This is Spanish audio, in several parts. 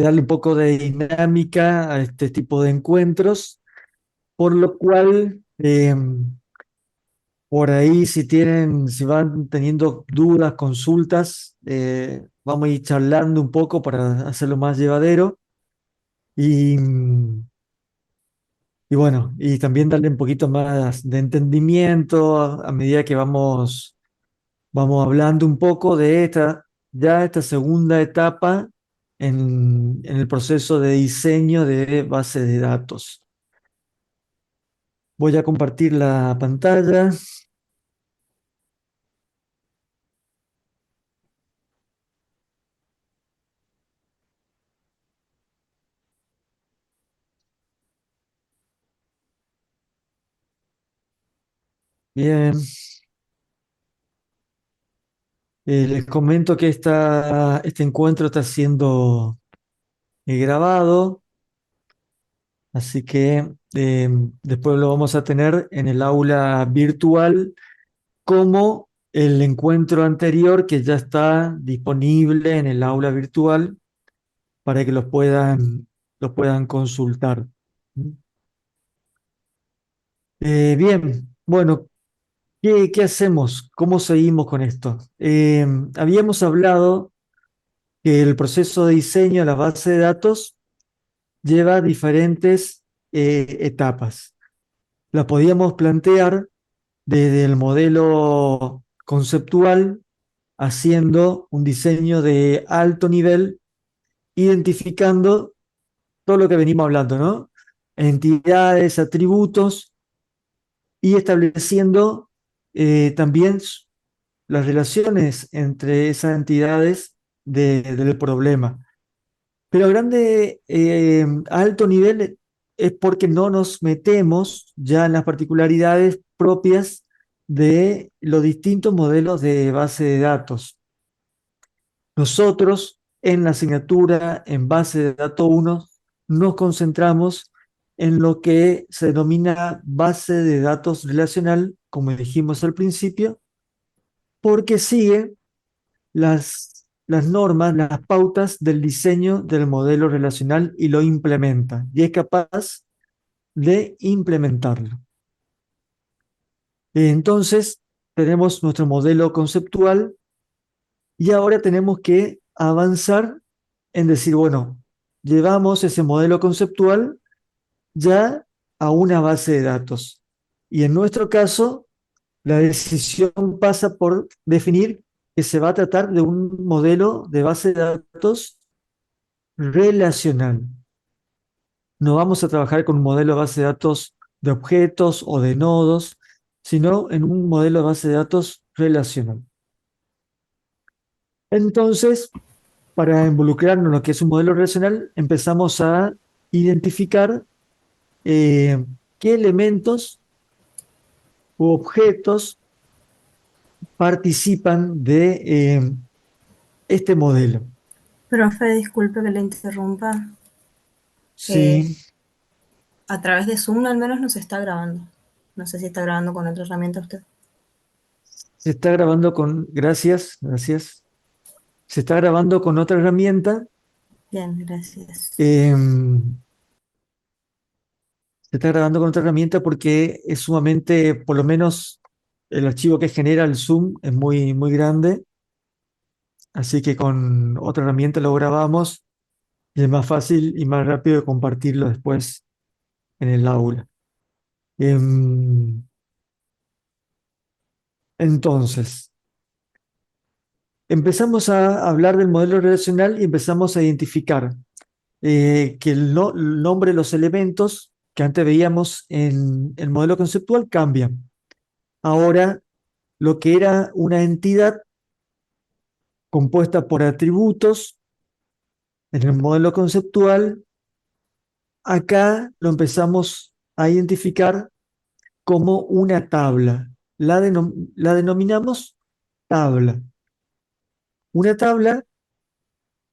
darle un poco de dinámica a este tipo de encuentros, por lo cual, por ahí si van teniendo dudas, consultas, vamos a ir charlando un poco para hacerlo más llevadero y, y bueno, y también darle un poquito más de entendimiento a medida que vamos hablando un poco de esta segunda etapa en el proceso de diseño de base de datos. Voy a compartir la pantalla. Bien, les comento que este encuentro está siendo grabado, así que después lo vamos a tener en el aula virtual como el encuentro anterior que ya está disponible en el aula virtual para que los puedan consultar. Bien, bueno, ¿qué hacemos? ¿Cómo seguimos con esto? Habíamos hablado que el proceso de diseño de la base de datos lleva diferentes etapas. La podíamos plantear desde el modelo conceptual, haciendo un diseño de alto nivel, identificando todo lo que venimos hablando, ¿no? Entidades, atributos y estableciendo también las relaciones entre esas entidades del problema. Pero a alto nivel es porque no nos metemos ya en las particularidades propias de los distintos modelos de base de datos. Nosotros en la asignatura en base de datos 1 nos concentramos en lo que se denomina base de datos relacional, como dijimos al principio, porque sigue las normas, las pautas del diseño del modelo relacional y lo implementa, y es capaz de implementarlo. Entonces, tenemos nuestro modelo conceptual y ahora tenemos que avanzar en decir, bueno, llevamos ese modelo conceptual ya a una base de datos. Y en nuestro caso, la decisión pasa por definir que se va a tratar de un modelo de base de datos relacional. No vamos a trabajar con un modelo de base de datos de objetos o de nodos, sino en un modelo de base de datos relacional. Entonces, para involucrarnos en lo que es un modelo relacional, empezamos a identificar qué elementos u objetos participan de este modelo. Profe, disculpe que le interrumpa. Eh, Sí, a través de Zoom al menos nos está grabando. No sé si está grabando con otra herramienta usted. se está grabando con, gracias, gracias, se está grabando con otra herramienta. Bien, gracias. eh, Se está grabando con otra herramienta porque es sumamente, por lo menos el archivo que genera el Zoom es muy grande, así que con otra herramienta lo grabamos y es más fácil y más rápido de compartirlo después en el aula. Em, entonces, empezamos a hablar del modelo relacional y empezamos a identificar que el nombre de los elementos que antes veíamos en el modelo conceptual cambian. Ahora, lo que era una entidad compuesta por atributos en el modelo conceptual, acá lo empezamos a identificar como una tabla. La denominamos tabla. Una tabla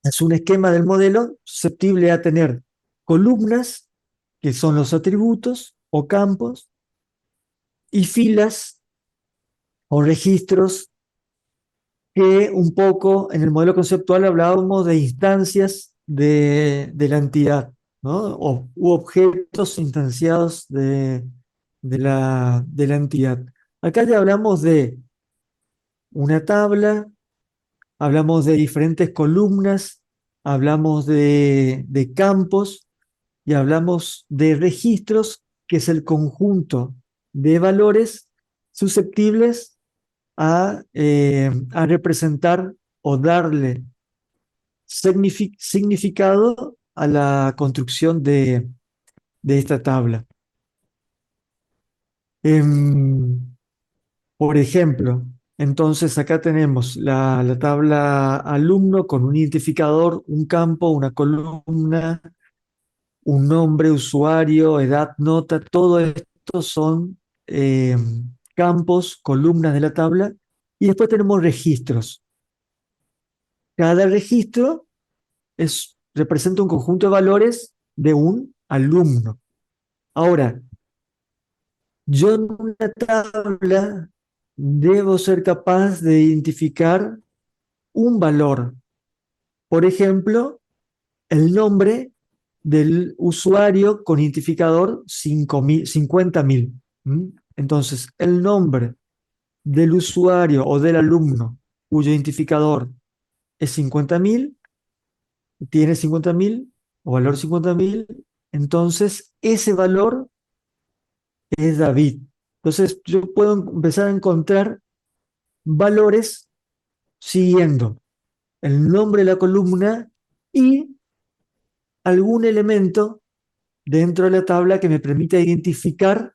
es un esquema del modelo susceptible a tener columnas, que son los atributos o campos, y filas o registros que un poco en el modelo conceptual hablábamos de instancias de la entidad, ¿no? U objetos instanciados de la entidad. Acá ya hablamos de una tabla, hablamos de diferentes columnas, hablamos de campos y hablamos de registros, que es el conjunto de valores susceptibles a representar o darle significado a la construcción de esta tabla. Em, por ejemplo, entonces acá tenemos la tabla alumno con un identificador, un campo, una columna, un nombre, usuario, edad, nota, todo esto son campos, columnas de la tabla, y después tenemos registros. Cada registro representa un conjunto de valores de un alumno. Ahora, yo en una tabla debo ser capaz de identificar un valor. Por ejemplo, el nombre del usuario con identificador 50.000. Entonces, el nombre del usuario o del alumno cuyo identificador es 50.000, tiene 50.000 o valor 50.000, entonces ese valor es David. Entonces, yo puedo empezar a encontrar valores siguiendo el nombre de la columna y algún elemento dentro de la tabla que me permita identificar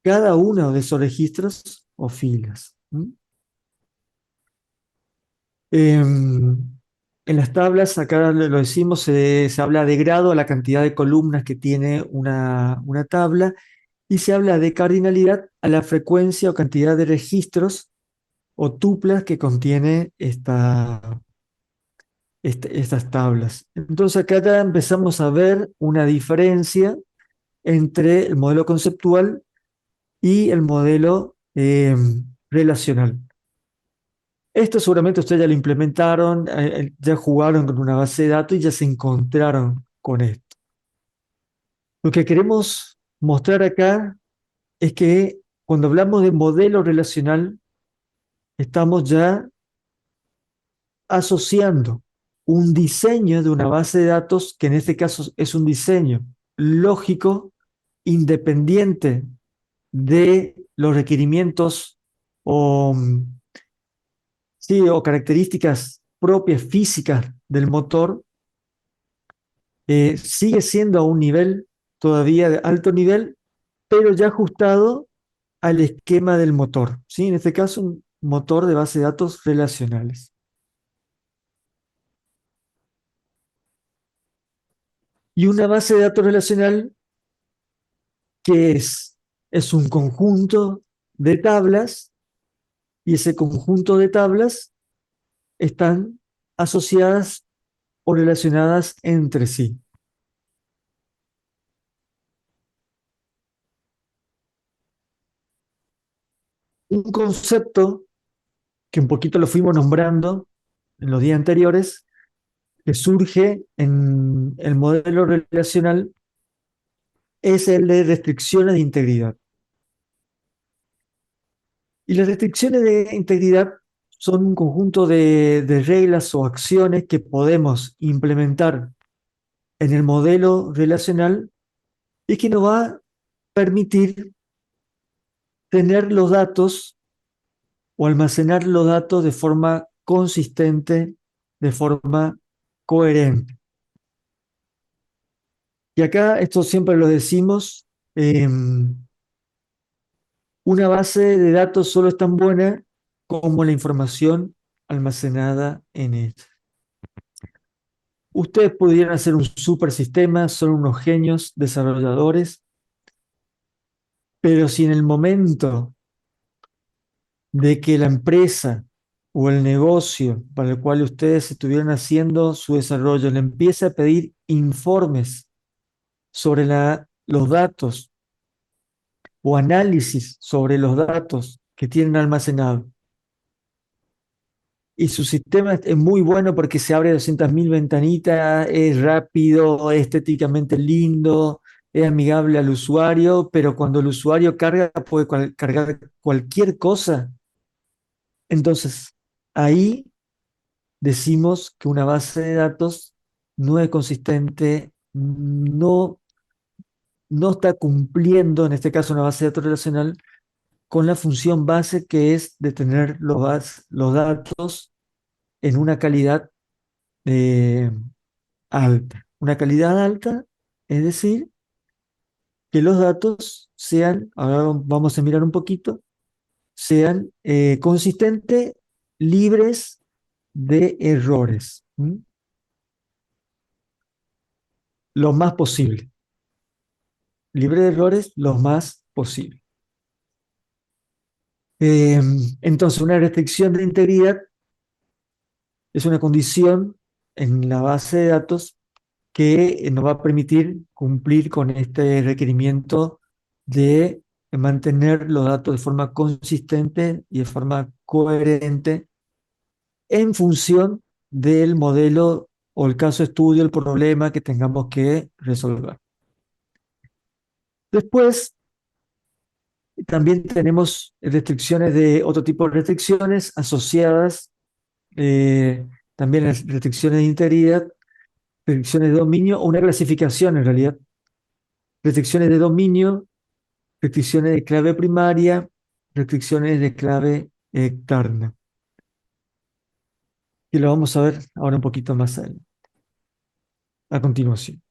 cada uno de esos registros o filas. En las tablas, acá lo decimos, se habla de grado a la cantidad de columnas que tiene una tabla, y se habla de cardinalidad a la frecuencia o cantidad de registros o tuplas que contiene estas tablas. Entonces acá ya empezamos a ver una diferencia entre el modelo conceptual y el modelo relacional. Esto seguramente ustedes ya lo implementaron, ya jugaron con una base de datos y ya se encontraron con esto. Lo que queremos mostrar acá es que cuando hablamos de modelo relacional, estamos ya asociando un diseño de una base de datos, que en este caso es un diseño lógico, independiente de los requerimientos o, sí, o características propias físicas del motor, sigue siendo a un nivel todavía de alto nivel, pero ya ajustado al esquema del motor, ¿sí? En este caso, un motor de base de datos relacionales. Y una base de datos relacional, ¿qué es? Es un conjunto de tablas, y ese conjunto de tablas están asociadas o relacionadas entre sí. Un concepto que un poquito lo fuimos nombrando en los días anteriores, que surge en el modelo relacional, es el de restricciones de integridad. Y las restricciones de integridad son un conjunto de reglas o acciones que podemos implementar en el modelo relacional y que nos va a permitir tener los datos o almacenar los datos de forma consistente, de forma coherente. Y acá, esto siempre lo decimos, una base de datos solo es tan buena como la información almacenada en ella. Ustedes pudieran hacer un super sistema, son unos genios desarrolladores, pero si en el momento de que la empresa o el negocio para el cual ustedes estuvieran haciendo su desarrollo le empieza a pedir informes sobre los datos o análisis sobre los datos que tienen almacenados, y su sistema es muy bueno porque se abre 200.000 ventanitas, es rápido, es estéticamente lindo, es amigable al usuario, pero cuando el usuario carga, puede cargar cualquier cosa. Entonces, ahí decimos que una base de datos no es consistente, no está cumpliendo, en este caso una base de datos relacional, con la función base que es de tener los datos en una calidad eh, alta. Una calidad alta, es decir, que los datos sean, ahora vamos a mirar un poquito, sean consistentes, libres de errores, ¿m? Lo más posible. Libre de errores, lo más posible. Eh, entonces, una restricción de integridad es una condición en la base de datos que nos va a permitir cumplir con este requerimiento de mantener los datos de forma consistente y de forma coherente en función del modelo o el caso de estudio, el problema que tengamos que resolver. Después, también tenemos restricciones de otro tipo de restricciones asociadas, eh, también a restricciones de integridad, restricciones de dominio o una clasificación en realidad, restricciones de dominio, restricciones de clave primaria, restricciones de clave externa, que lo vamos a ver ahora un poquito más a continuación.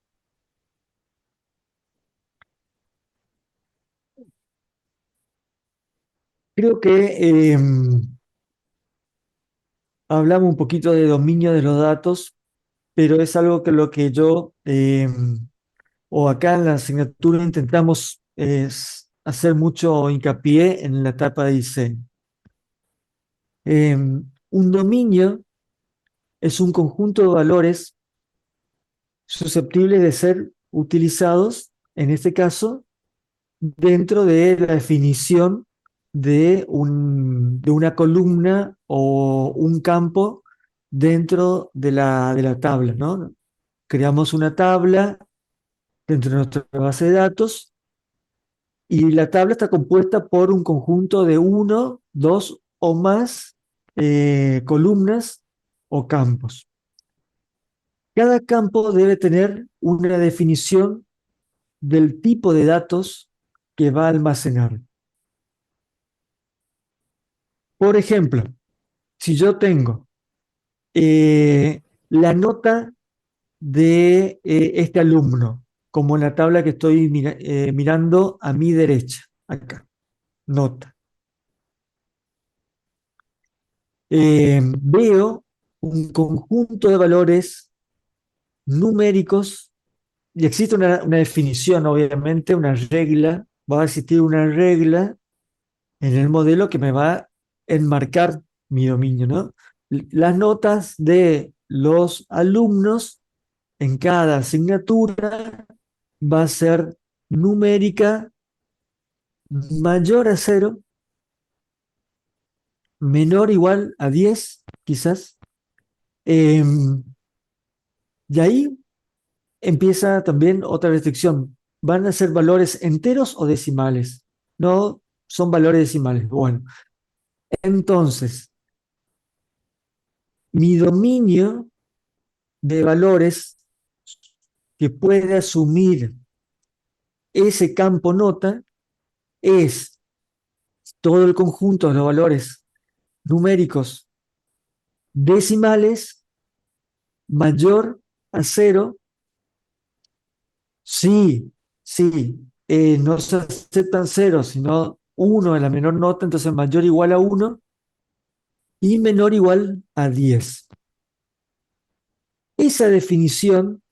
Creo que hablamos un poquito de dominio de los datos, pero es algo que lo que yo o acá en la asignatura intentamos es hacer mucho hincapié en la etapa de diseño. Un dominio es un conjunto de valores susceptibles de ser utilizados, en este caso, dentro de la definición de una columna o un campo dentro de la tabla, ¿no? Creamos una tabla dentro de nuestra base de datos y la tabla está compuesta por un conjunto de uno, dos o más columnas o campos. Cada campo debe tener una definición del tipo de datos que va a almacenar. Por ejemplo, si yo tengo la nota de este alumno, como en la tabla que estoy mirando a mi derecha, acá, nota. Veo un conjunto de valores numéricos y existe una definición, obviamente, una regla, va a existir una regla en el modelo que me va a enmarcar mi dominio, ¿no? Las notas de los alumnos en cada asignatura va a ser numérica mayor a 0, menor o igual a 10, quizás. Eh, y ahí empieza también otra restricción. ¿Van a ser valores enteros o decimales? No son valores decimales. Bueno, entonces, mi dominio de valores que puede asumir ese campo nota es todo el conjunto de los valores numéricos decimales mayor a 0. Sí, sí, no se aceptan 0, sino 1 es la menor nota, entonces mayor o igual a 1 y menor o igual a 10. Esa definición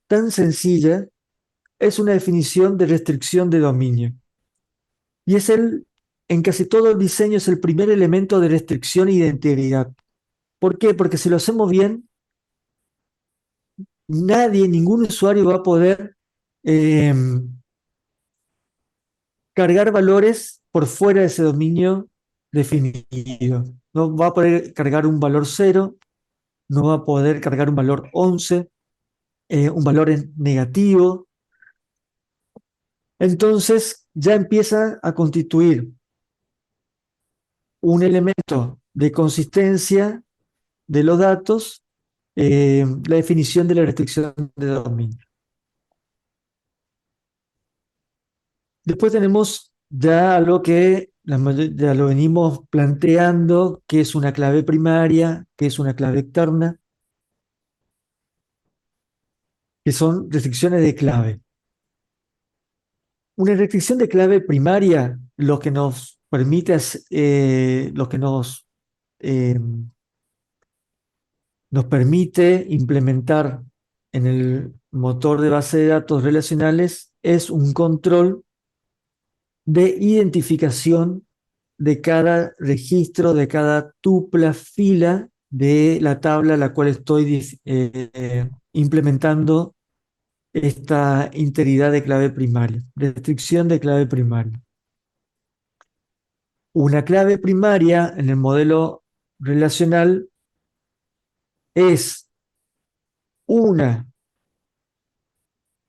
tan sencilla es una definición de restricción de dominio. Y en casi todo el diseño es el primer elemento de restricción y de integridad. ¿Por qué? Porque si lo hacemos bien, nadie, ningún usuario va a poder eh, cargar valores por fuera de ese dominio definido. No va a poder cargar un valor cero, no va a poder cargar un valor 11, un valor negativo. Entonces ya empieza a constituir un elemento de consistencia de los datos, la definición de la restricción de dominio. Después tenemos ya algo que ya lo venimos planteando, que es una clave primaria, que es una clave externa, que son restricciones de clave. Una restricción de clave primaria lo que nos permite, lo que eh, nos permite implementar en el motor de base de datos relacionales es un control de identificación de cada registro, de cada tupla fila de la tabla a la cual estoy implementando esta integridad de clave primaria, restricción de clave primaria. Una clave primaria en el modelo relacional es una,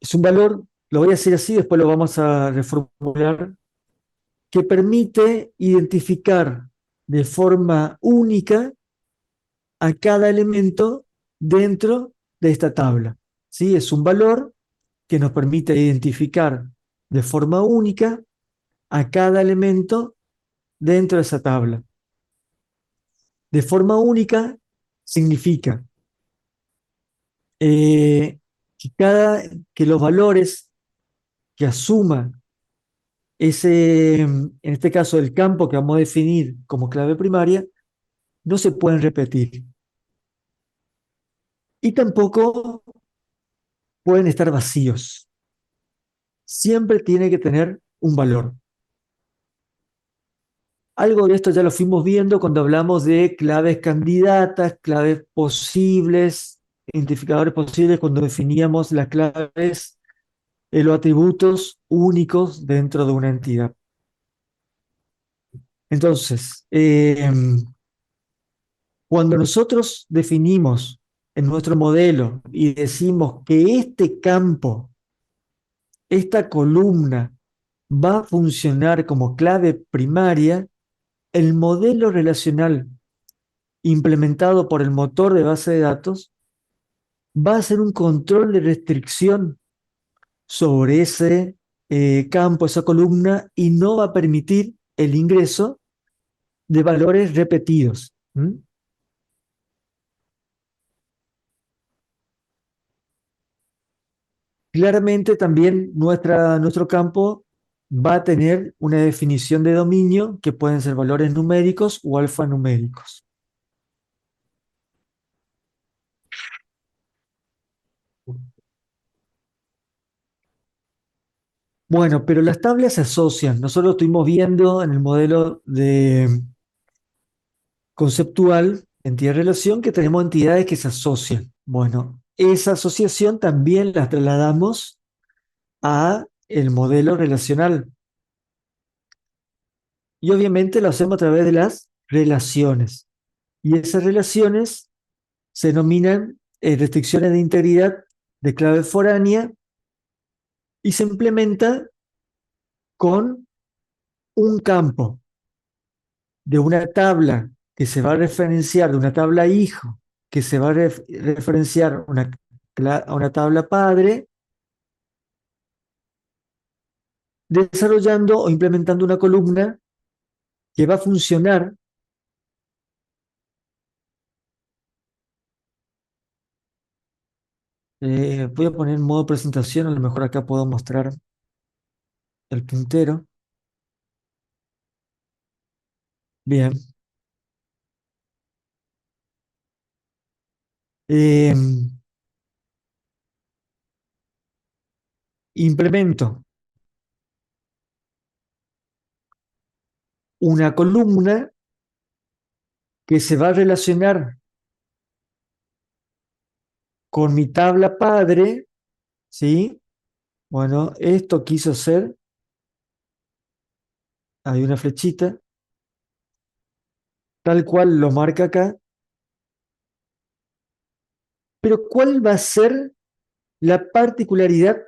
es un valor, lo voy a decir así, después lo vamos a reformular, que permite identificar de forma única a cada elemento dentro de esta tabla. ¿Sí? Es un valor que nos permite identificar de forma única a cada elemento dentro de esa tabla. De forma única significa que, que los valores que asuma en este caso el campo que vamos a definir como clave primaria, no se pueden repetir. Y tampoco pueden estar vacíos. Siempre tiene que tener un valor. Algo de esto ya lo fuimos viendo cuando hablamos de claves candidatas, claves posibles, identificadores posibles, cuando definíamos las claves, los atributos únicos dentro de una entidad. Entonces, cuando nosotros definimos en nuestro modelo y decimos que este campo, esta columna, va a funcionar como clave primaria, el modelo relacional implementado por el motor de base de datos va a hacer un control de restricción sobre ese campo, esa columna, y no va a permitir el ingreso de valores repetidos. ¿Mm? Claramente también nuestro campo va a tener una definición de dominio que pueden ser valores numéricos o alfanuméricos. Bueno, pero las tablas se asocian. Nosotros estuvimos viendo en el modelo de conceptual, entidad-relación, que tenemos entidades que se asocian. Bueno, esa asociación también la trasladamos a el modelo relacional. Y obviamente lo hacemos a través de las relaciones. Y esas relaciones se denominan restricciones de integridad de clave foránea y se implementa con un campo de una tabla que se va a referenciar, de una tabla hijo, que se va a referenciar a una tabla padre, desarrollando o implementando una columna que va a funcionar. Voy a poner en modo presentación, a lo mejor acá puedo mostrar el puntero. Bien. Eh, Implemento una columna que se va a relacionar con mi tabla padre, ¿sí? Bueno, esto quiso hacer, hay una flechita, tal cual lo marca acá, pero ¿cuál va a ser la particularidad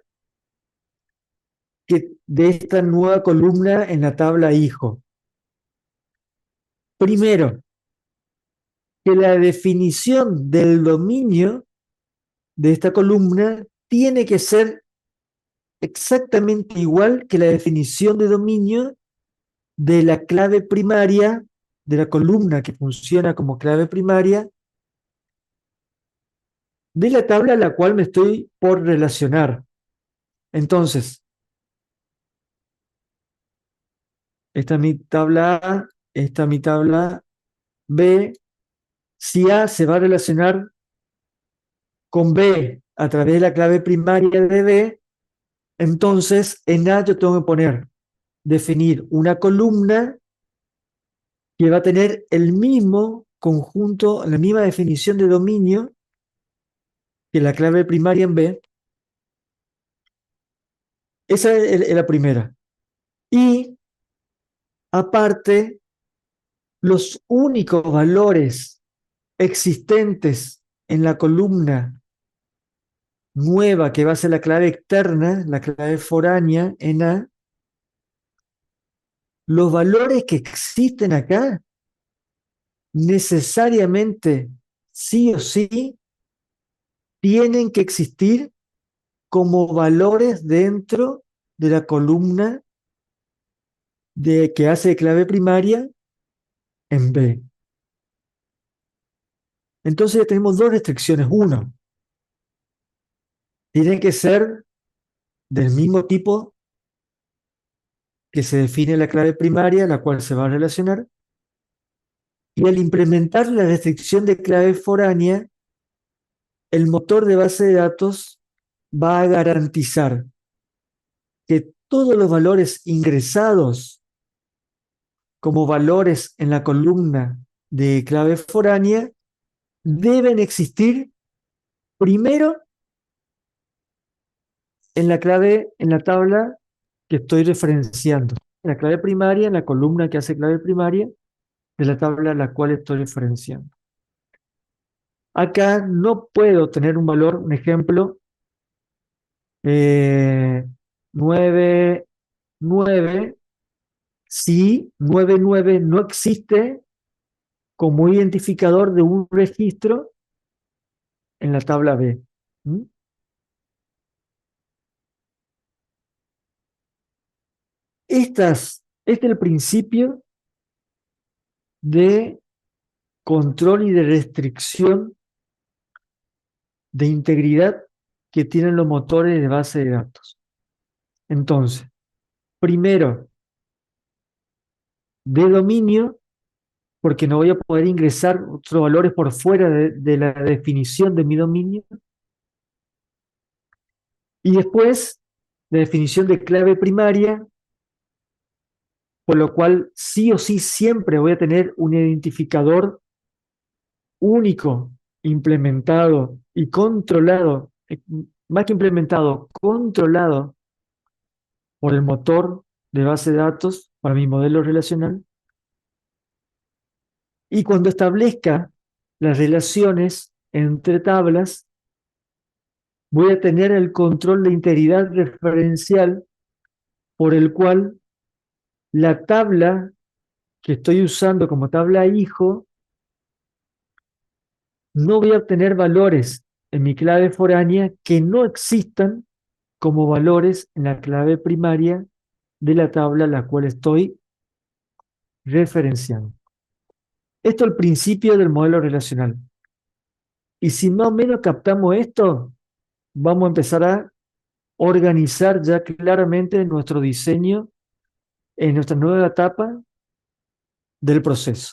de esta nueva columna en la tabla hijo? Primero, que la definición del dominio de esta columna tiene que ser exactamente igual que la definición de dominio de la clave primaria, de la columna que funciona como clave primaria, de la tabla a la cual me estoy por relacionar. Entonces, esta es mi tabla A, esta es mi tabla B. Si A se va a relacionar con B a través de la clave primaria de B, entonces en A yo tengo que definir una columna que va a tener el mismo conjunto, la misma definición de dominio que la clave primaria en B. Esa es la primera. Y aparte, los únicos valores existentes en la columna nueva, que va a ser la clave externa, la clave foránea en A, los valores que existen acá necesariamente, sí o sí, tienen que existir como valores dentro de la columna que hace de clave primaria en B. Entonces ya tenemos dos restricciones. Uno, tienen que ser del mismo tipo que se define la clave primaria, la cual se va a relacionar. Y al implementar la restricción de clave foránea, el motor de base de datos va a garantizar que todos los valores ingresados como valores en la columna de clave foránea deben existir primero en la clave, en la tabla que estoy referenciando. En la clave primaria, en la columna que hace clave primaria de la tabla a la cual estoy referenciando. Acá no puedo tener un valor, un ejemplo, 9, 9, si 9, 9 no existe como identificador de un registro en la tabla B. ¿Mm? Este es el principio de control y de restricción de integridad que tienen los motores de base de datos. Entonces, primero, de dominio, porque no voy a poder ingresar otros valores por fuera de la definición de mi dominio. Y después, la definición de clave primaria, por lo cual sí o sí siempre voy a tener un identificador único, implementado y controlado, más que implementado, controlado por el motor de base de datos para mi modelo relacional. Y cuando establezca las relaciones entre tablas, voy a tener el control de integridad referencial por el cual la tabla que estoy usando como tabla hijo, no voy a obtener valores en mi clave foránea que no existan como valores en la clave primaria de la tabla a la cual estoy referenciando. Esto es el principio del modelo relacional. Y si más o menos captamos esto, vamos a empezar a organizar ya claramente nuestro diseño en nuestra nueva etapa del proceso.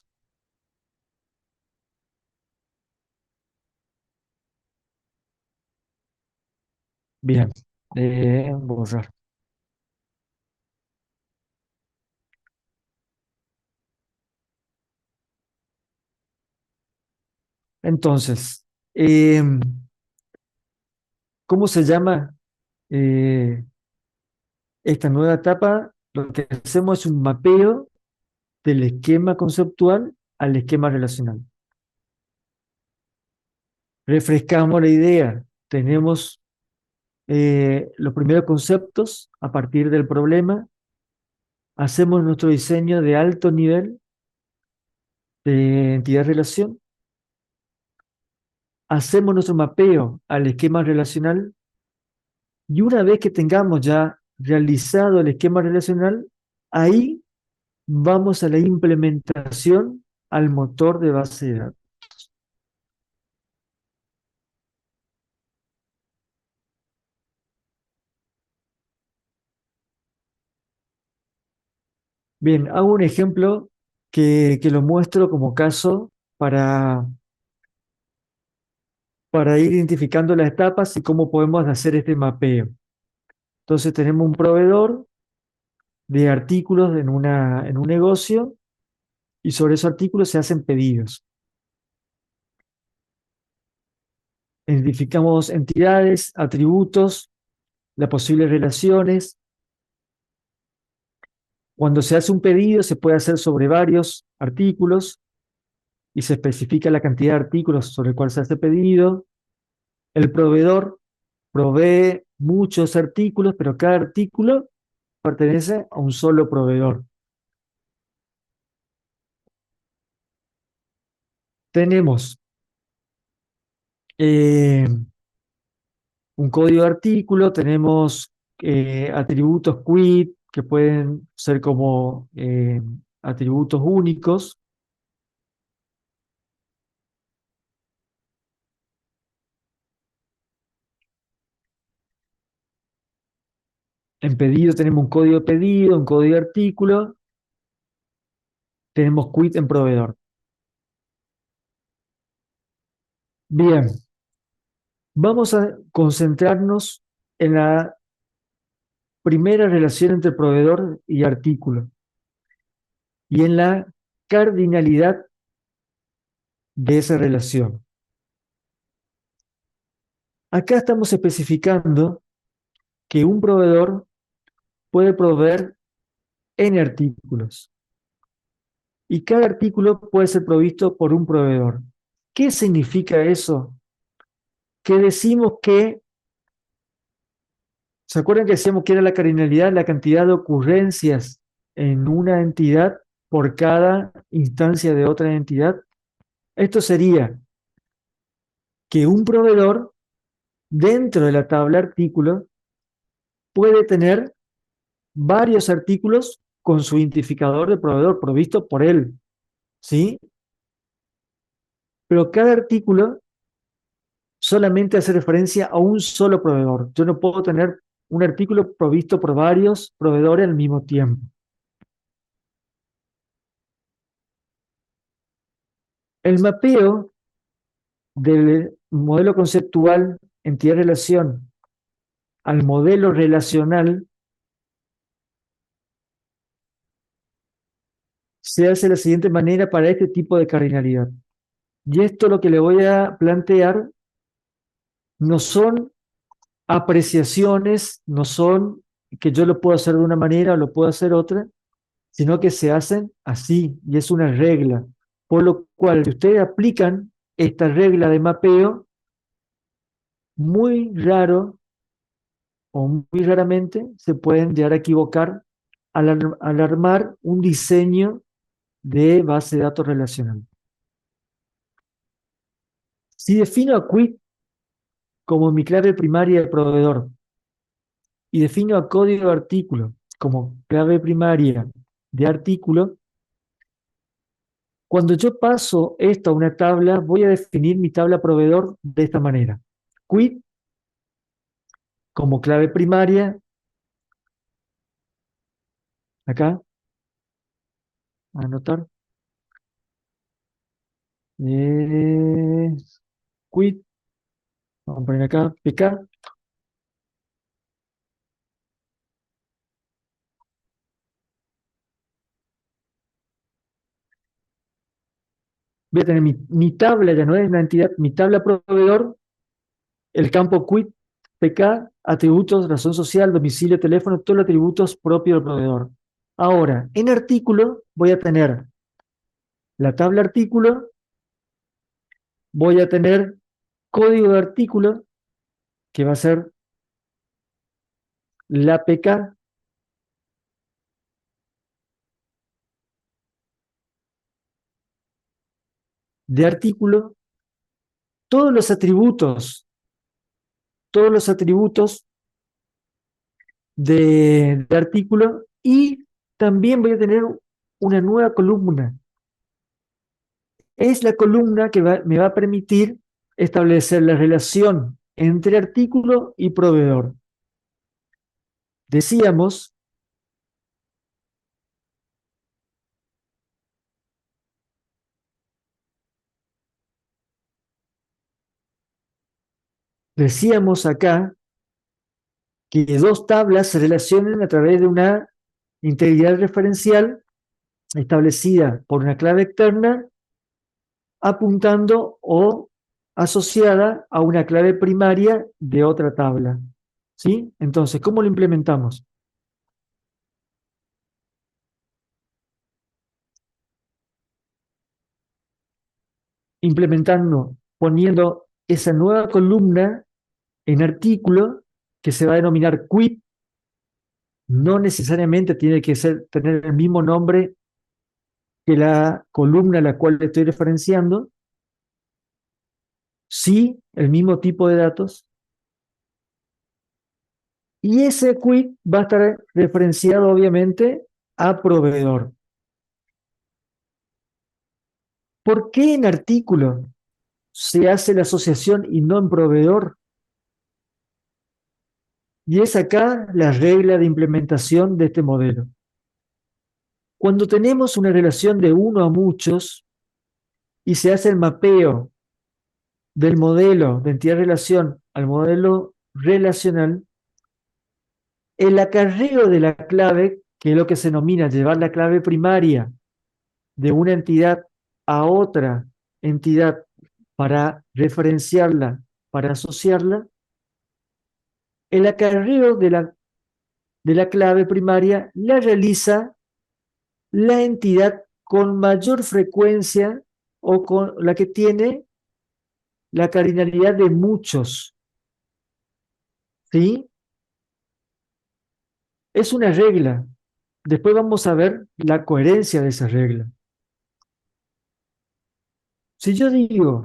Bien, borrar. Entonces, ¿cómo se llama eh, esta nueva etapa? Lo que hacemos es un mapeo del esquema conceptual al esquema relacional. Refrescamos la idea. Tenemos los primeros conceptos a partir del problema. Hacemos nuestro diseño de alto nivel de entidad-relación. Hacemos nuestro mapeo al esquema relacional. Y una vez que tengamos ya realizado el esquema relacional, ahí vamos a la implementación al motor de base de datos. Bien, hago un ejemplo que lo muestro como caso para ir identificando las etapas y cómo podemos hacer este mapeo. Entonces tenemos un proveedor de artículos en un negocio y sobre esos artículos se hacen pedidos. Identificamos entidades, atributos, las posibles relaciones. Cuando se hace un pedido se puede hacer sobre varios artículos y se especifica la cantidad de artículos sobre el cual se hace pedido. El proveedor provee muchos artículos, pero cada artículo pertenece a un solo proveedor. Tenemos eh, un código de artículo, tenemos atributos quit que pueden ser como atributos únicos. En pedido tenemos un código de pedido, un código de artículo, tenemos quit en proveedor. Bien, vamos a concentrarnos en la primera relación entre proveedor y artículo y en la cardinalidad de esa relación. Acá estamos especificando que un proveedor puede proveer N artículos y cada artículo puede ser provisto por un proveedor. ¿Qué significa eso? Que decimos que, ¿se acuerdan que decíamos que era la cardinalidad, la cantidad de ocurrencias en una entidad por cada instancia de otra entidad? Esto sería que un proveedor dentro de la tabla artículo puede tener varios artículos con su identificador de proveedor provisto por él, ¿sí? Pero cada artículo solamente hace referencia a un solo proveedor. Yo no puedo tener un artículo provisto por varios proveedores al mismo tiempo. El mapeo del modelo conceptual entidad-relación al modelo relacional se hace de la siguiente manera para este tipo de cardinalidad. Y esto lo que le voy a plantear no son apreciaciones, no son que yo lo puedo hacer de una manera o lo puedo hacer otra, sino que se hacen así y es una regla. Por lo cual, si ustedes aplican esta regla de mapeo, muy raro o muy raramente se pueden llegar a equivocar al armar un diseño de base de datos relacional. Si defino a quit como mi clave primaria de proveedor y defino a código de artículo como clave primaria de artículo, cuando yo paso esto a una tabla, voy a definir mi tabla proveedor de esta manera. Quit como clave primaria, acá, anotar, eh, quit, vamos a poner acá, pk, voy a tener mi tabla, ya no es una entidad, mi tabla proveedor, el campo quit, pk, atributos, razón social, domicilio, teléfono, todos los atributos propios del proveedor. Ahora, en artículo voy a tener la tabla artículo, voy a tener código de artículo, que va a ser la APK de artículo, todos los atributos, todos los atributos de artículo, y también voy a tener una nueva columna. Es la columna que me va a permitir establecer la relación entre artículo y proveedor. Decíamos, decíamos acá que dos tablas se relacionan a través de una integridad referencial establecida por una clave externa apuntando o asociada a una clave primaria de otra tabla. ¿Sí? Entonces, ¿cómo lo implementamos? Implementando, poniendo esa nueva columna en artículo que se va a denominar quit. No necesariamente tiene que tener el mismo nombre que la columna a la cual le estoy referenciando, sí el mismo tipo de datos, y ese quit va a estar referenciado obviamente a proveedor. ¿Por qué en artículo se hace la asociación y no en proveedor? Y es acá la regla de implementación de este modelo. Cuando tenemos una relación de uno a muchos y se hace el mapeo del modelo de entidad-relación al modelo relacional, el acarreo de la clave, que es lo que se denomina llevar la clave primaria de una entidad a otra entidad para referenciarla, para asociarla, el acarreo de la clave primaria la realiza la entidad con mayor frecuencia o con la que tiene la cardinalidad de muchos. ¿Sí? Es una regla. Después vamos a ver la coherencia de esa regla. Si yo digo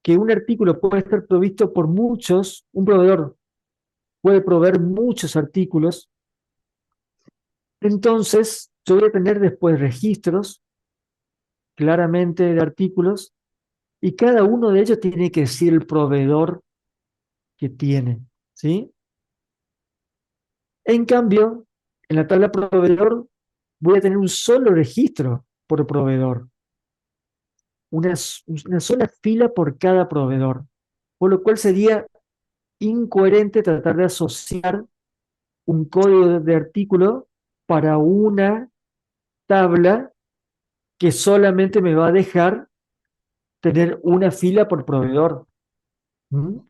que un artículo puede estar provisto por muchos, un proveedor puede proveer muchos artículos, entonces yo voy a tener después registros claramente de artículos y cada uno de ellos tiene que decir el proveedor que tiene, ¿sí? En cambio, en la tabla proveedor voy a tener un solo registro por proveedor, una sola fila por cada proveedor, por lo cual sería incoherente tratar de asociar un código de artículo para una tabla que solamente me va a dejar tener una fila por proveedor. ¿Mm?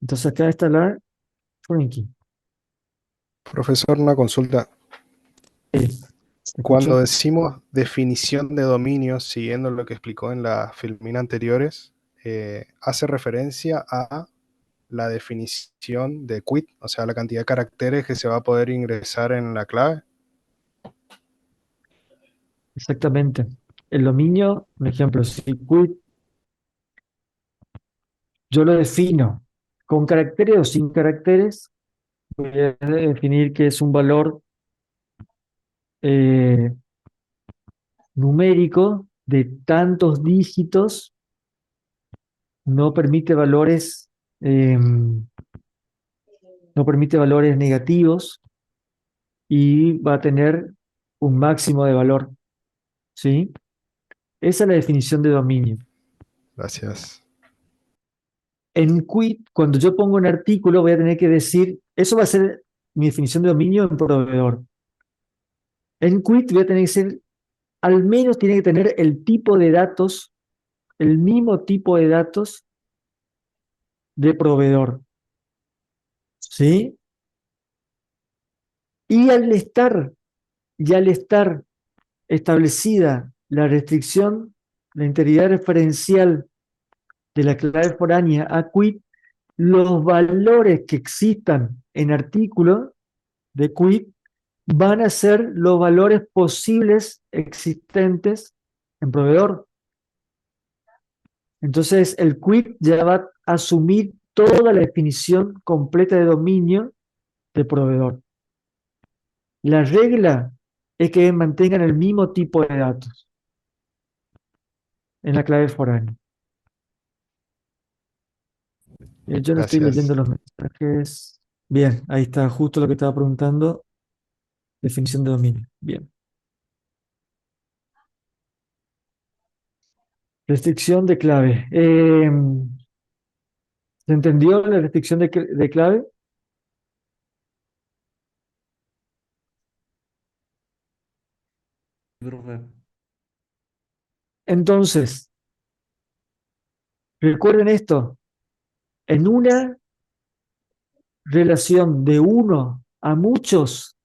Entonces acá está la Frankie. Profesor, una consulta. ¿Te Cuando escucho? decimos definición de dominio, siguiendo lo que explicó en las filminas anteriores, hace referencia a la definición de quit, o sea, la cantidad de caracteres que se va a poder ingresar en la clave. Exactamente. El dominio, por ejemplo, si quit yo lo defino con caracteres o sin caracteres, voy a definir que es un valor eh, numérico de tantos dígitos, no permite valores, no permite valores negativos y va a tener un máximo de valor, ¿sí? Esa es la definición de dominio. Gracias. En quit, cuando yo pongo un artículo, voy a tener que decir, eso va a ser mi definición de dominio en proveedor. En quit voy a tener que ser, al menos tiene que tener el tipo de datos, el mismo tipo de datos de proveedor. ¿sí? Y al estar establecida la restricción, la integridad referencial de la clave foránea a quit, los valores que existan en artículo de quit van a ser los valores posibles existentes en proveedor. Entonces, el quit ya va a asumir toda la definición completa de dominio de proveedor. La regla es que mantengan el mismo tipo de datos en la clave foránea. Yo no estoy leyendo Gracias. los mensajes. Bien, ahí está justo lo que estaba preguntando. Definición de dominio. Bien. Restricción de clave. ¿Se entendió la restricción de clave? Entonces, recuerden esto. En una relación de uno a muchos,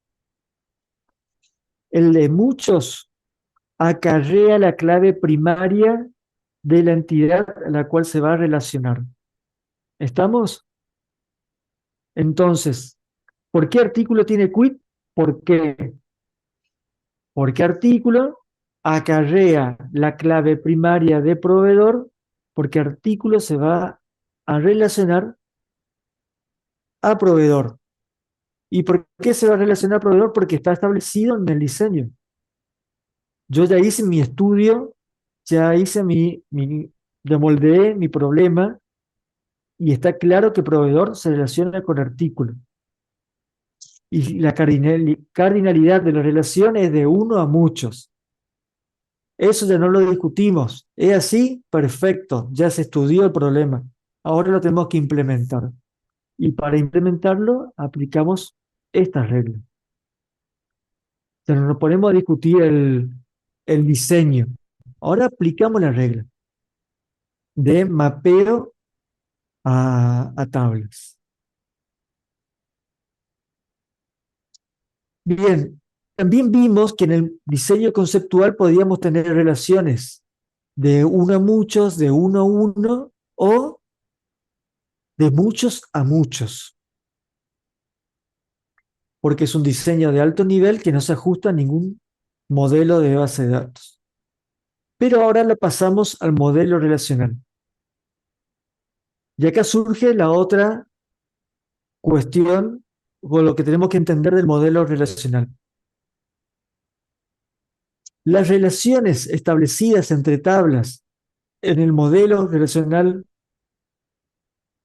el de muchos acarrea la clave primaria de la entidad a la cual se va a relacionar. ¿Estamos? Entonces, ¿por qué artículo tiene quit? ¿Por qué? Porque artículo acarrea la clave primaria de proveedor, porque artículo se va a relacionar a proveedor. ¿Y por qué se va a relacionar a proveedor? Porque está establecido en el diseño. Yo ya hice mi estudio, ya hice demoldeé mi problema y está claro que proveedor se relaciona con artículo. Y la cardinalidad de la relación es de uno a muchos. Eso ya no lo discutimos. ¿Es así? Perfecto, ya se estudió el problema. Ahora lo tenemos que implementar. Y para implementarlo aplicamos estas reglas. O sea, no nos ponemos a discutir el diseño. Ahora aplicamos la regla de mapeo a tablas. Bien, también vimos que en el diseño conceptual podíamos tener relaciones de uno a muchos, de uno a uno o de muchos a muchos, porque es un diseño de alto nivel que no se ajusta a ningún modelo de base de datos. Pero ahora lo pasamos al modelo relacional. Y acá surge la otra cuestión o lo que tenemos que entender del modelo relacional. Las relaciones establecidas entre tablas en el modelo relacional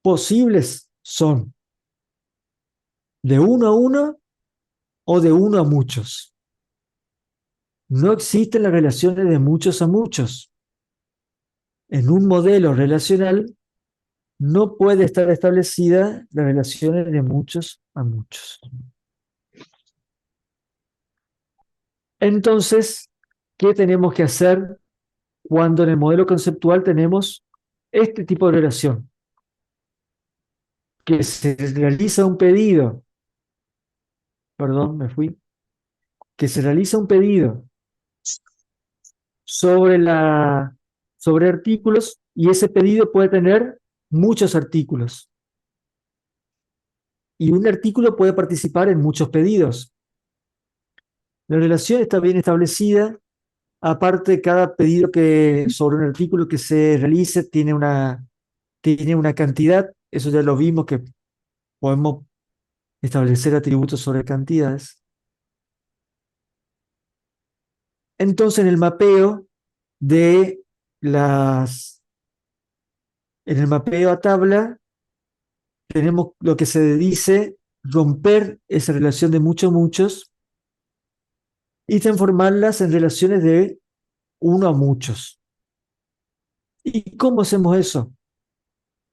posibles son de uno a uno o de uno a muchos. No existen las relaciones de muchos a muchos. En un modelo relacional no puede estar establecida las relaciones de muchos a muchos. Entonces, ¿qué tenemos que hacer cuando en el modelo conceptual tenemos este tipo de relación? Que se realiza un pedido, perdón, me fui, que se realiza un pedido sobre, sobre artículos y ese pedido puede tener muchos artículos. Y un artículo puede participar en muchos pedidos. La relación está bien establecida. Aparte, cada pedido sobre un artículo que se realice tiene una cantidad. Eso ya lo vimos que podemos establecer atributos sobre cantidades. Entonces, de las, en el mapeo a tabla, tenemos lo que se dice romper esa relación de muchos, muchos y transformarlas en relaciones de uno a muchos. ¿Y cómo hacemos eso?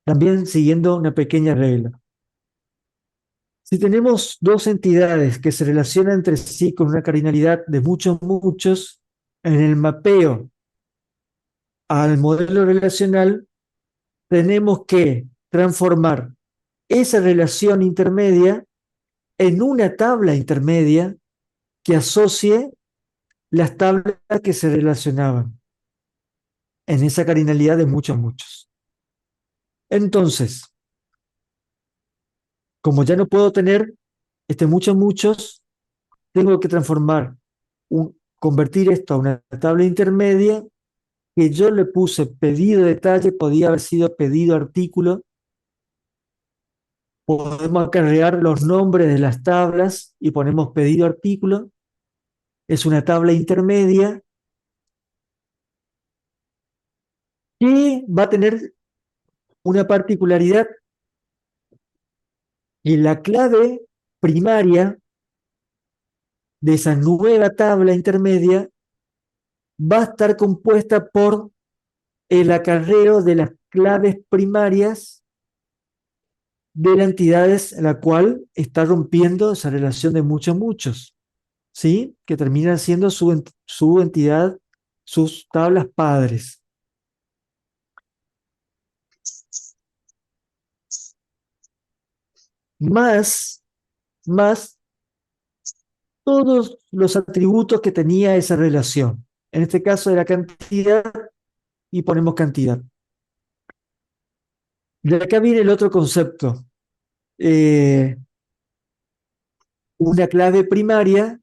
También siguiendo una pequeña regla. Si tenemos dos entidades que se relacionan entre sí con una cardinalidad de muchos, muchos, en el mapeo al modelo relacional tenemos que transformar esa relación intermedia en una tabla intermedia que asocie las tablas que se relacionaban en esa cardinalidad de muchos, muchos. Entonces, como ya no puedo tener muchos, muchos, tengo que convertir esto a una tabla intermedia que yo le puse pedido detalle, podía haber sido pedido artículo. Podemos acarrear los nombres de las tablas y ponemos pedido artículo. Es una tabla intermedia que va a tener una particularidad, y la clave primaria de esa nueva tabla intermedia va a estar compuesta por el acarreo de las claves primarias de la entidad en la cual está rompiendo esa relación de muchos, muchos, ¿sí? Que terminan siendo su entidad, sus tablas padres. Más, más todos los atributos que tenía esa relación. En este caso era cantidad, y ponemos cantidad. De acá viene el otro concepto. Eh, una clave primaria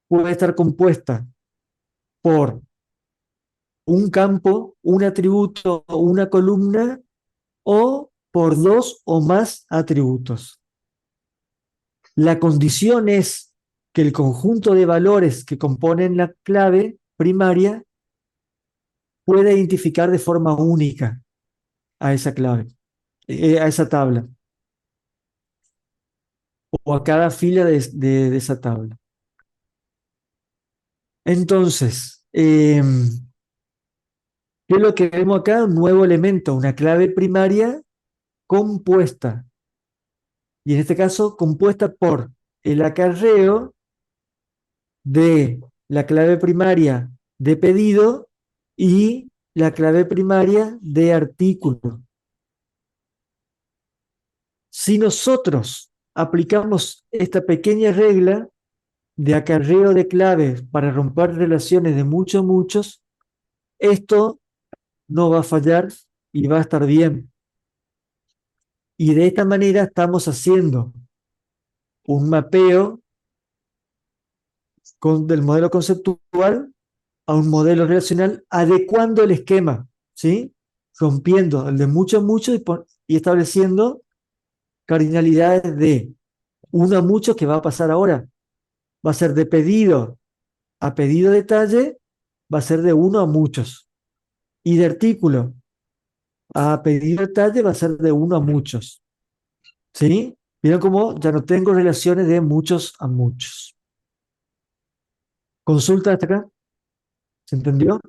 puede estar compuesta por un campo, un atributo, una columna, o por dos o más atributos. La condición es que el conjunto de valores que componen la clave primaria pueda identificar de forma única a esa clave, a esa tabla, o a cada fila de esa tabla. Entonces, ¿qué es lo que vemos acá? Un nuevo elemento, una clave primaria compuesta, y en este caso compuesta por el acarreo de la clave primaria de pedido y la clave primaria de artículo. Si nosotros aplicamos esta pequeña regla de acarreo de claves para romper relaciones de muchos, muchos, esto no va a fallar y va a estar bien. Y de esta manera estamos haciendo un mapeo del modelo conceptual a un modelo relacional, adecuando el esquema, ¿sí? Rompiendo el de muchos, muchos y estableciendo cardinalidades de uno a muchos, que va a pasar ahora. Va a ser de pedido a pedido detalle, va a ser de uno a muchos. Y de artículo a pedido detalle va a ser de uno a muchos. ¿Sí? ¿Vieron cómo ya no tengo relaciones de muchos a muchos? ¿Consulta hasta acá? ¿Se entendió?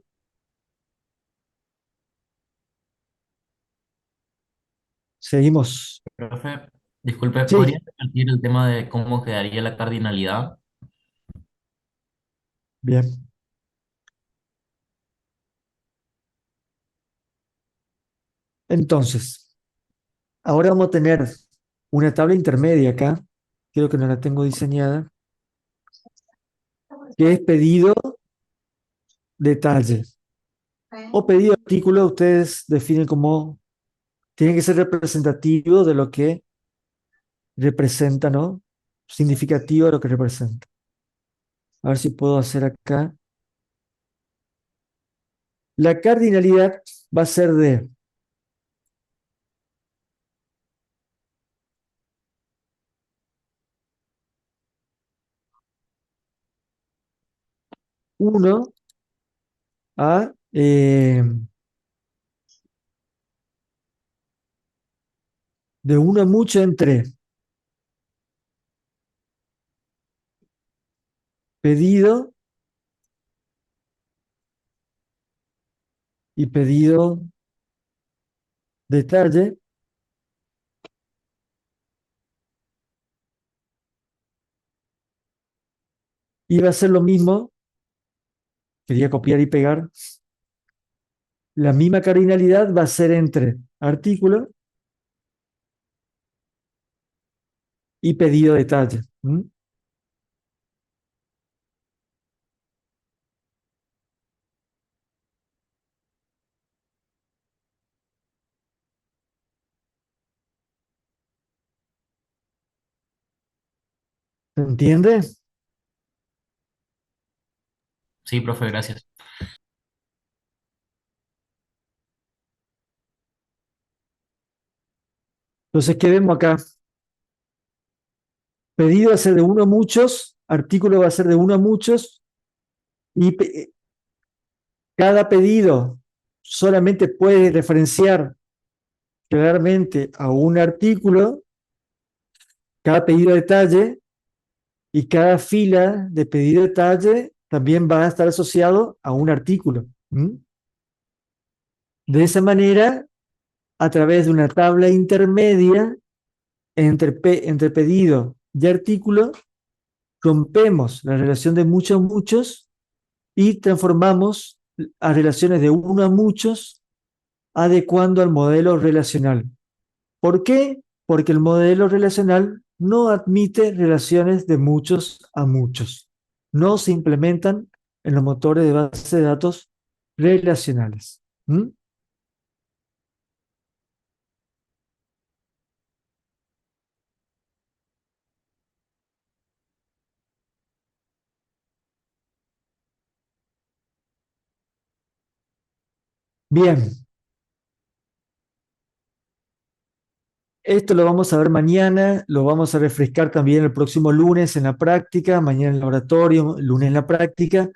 Seguimos. Profe, disculpe, ¿podría Sí, repetir el tema de cómo quedaría la cardinalidad? bien. Entonces, ahora vamos a tener una tabla intermedia acá, creo que no la tengo diseñada, que es pedido detalle. O pedido artículo, ustedes definen como, tiene que ser representativo de lo que representa, ¿no? Significativo de lo que representa. A ver si puedo hacer acá. La cardinalidad va a ser de uno a de 1 a mucho entre pedido y pedido detalle, y va a ser lo mismo, quería copiar y pegar, la misma cardinalidad va a ser entre artículo y pedido detalle. ¿Mm? ¿Se entiende? Sí, profe, gracias. Entonces, ¿qué vemos acá? Pedido va a ser de uno a muchos, artículo va a ser de uno a muchos, y cada pedido solamente puede referenciar claramente a un artículo, cada pedido de detalle, y cada fila de pedido de detalle también va a estar asociado a un artículo. ¿Mm? De esa manera, a través de una tabla intermedia entre pedido y artículo, rompemos la relación de muchos a muchos y transformamos a relaciones de uno a muchos, adecuando al modelo relacional. ¿Por qué? Porque el modelo relacional no admite relaciones de muchos a muchos. No se implementan en los motores de base de datos relacionales. ¿Mm? Bien, esto lo vamos a ver mañana, lo vamos a refrescar también el próximo lunes en la práctica, mañana en el laboratorio, lunes en la práctica,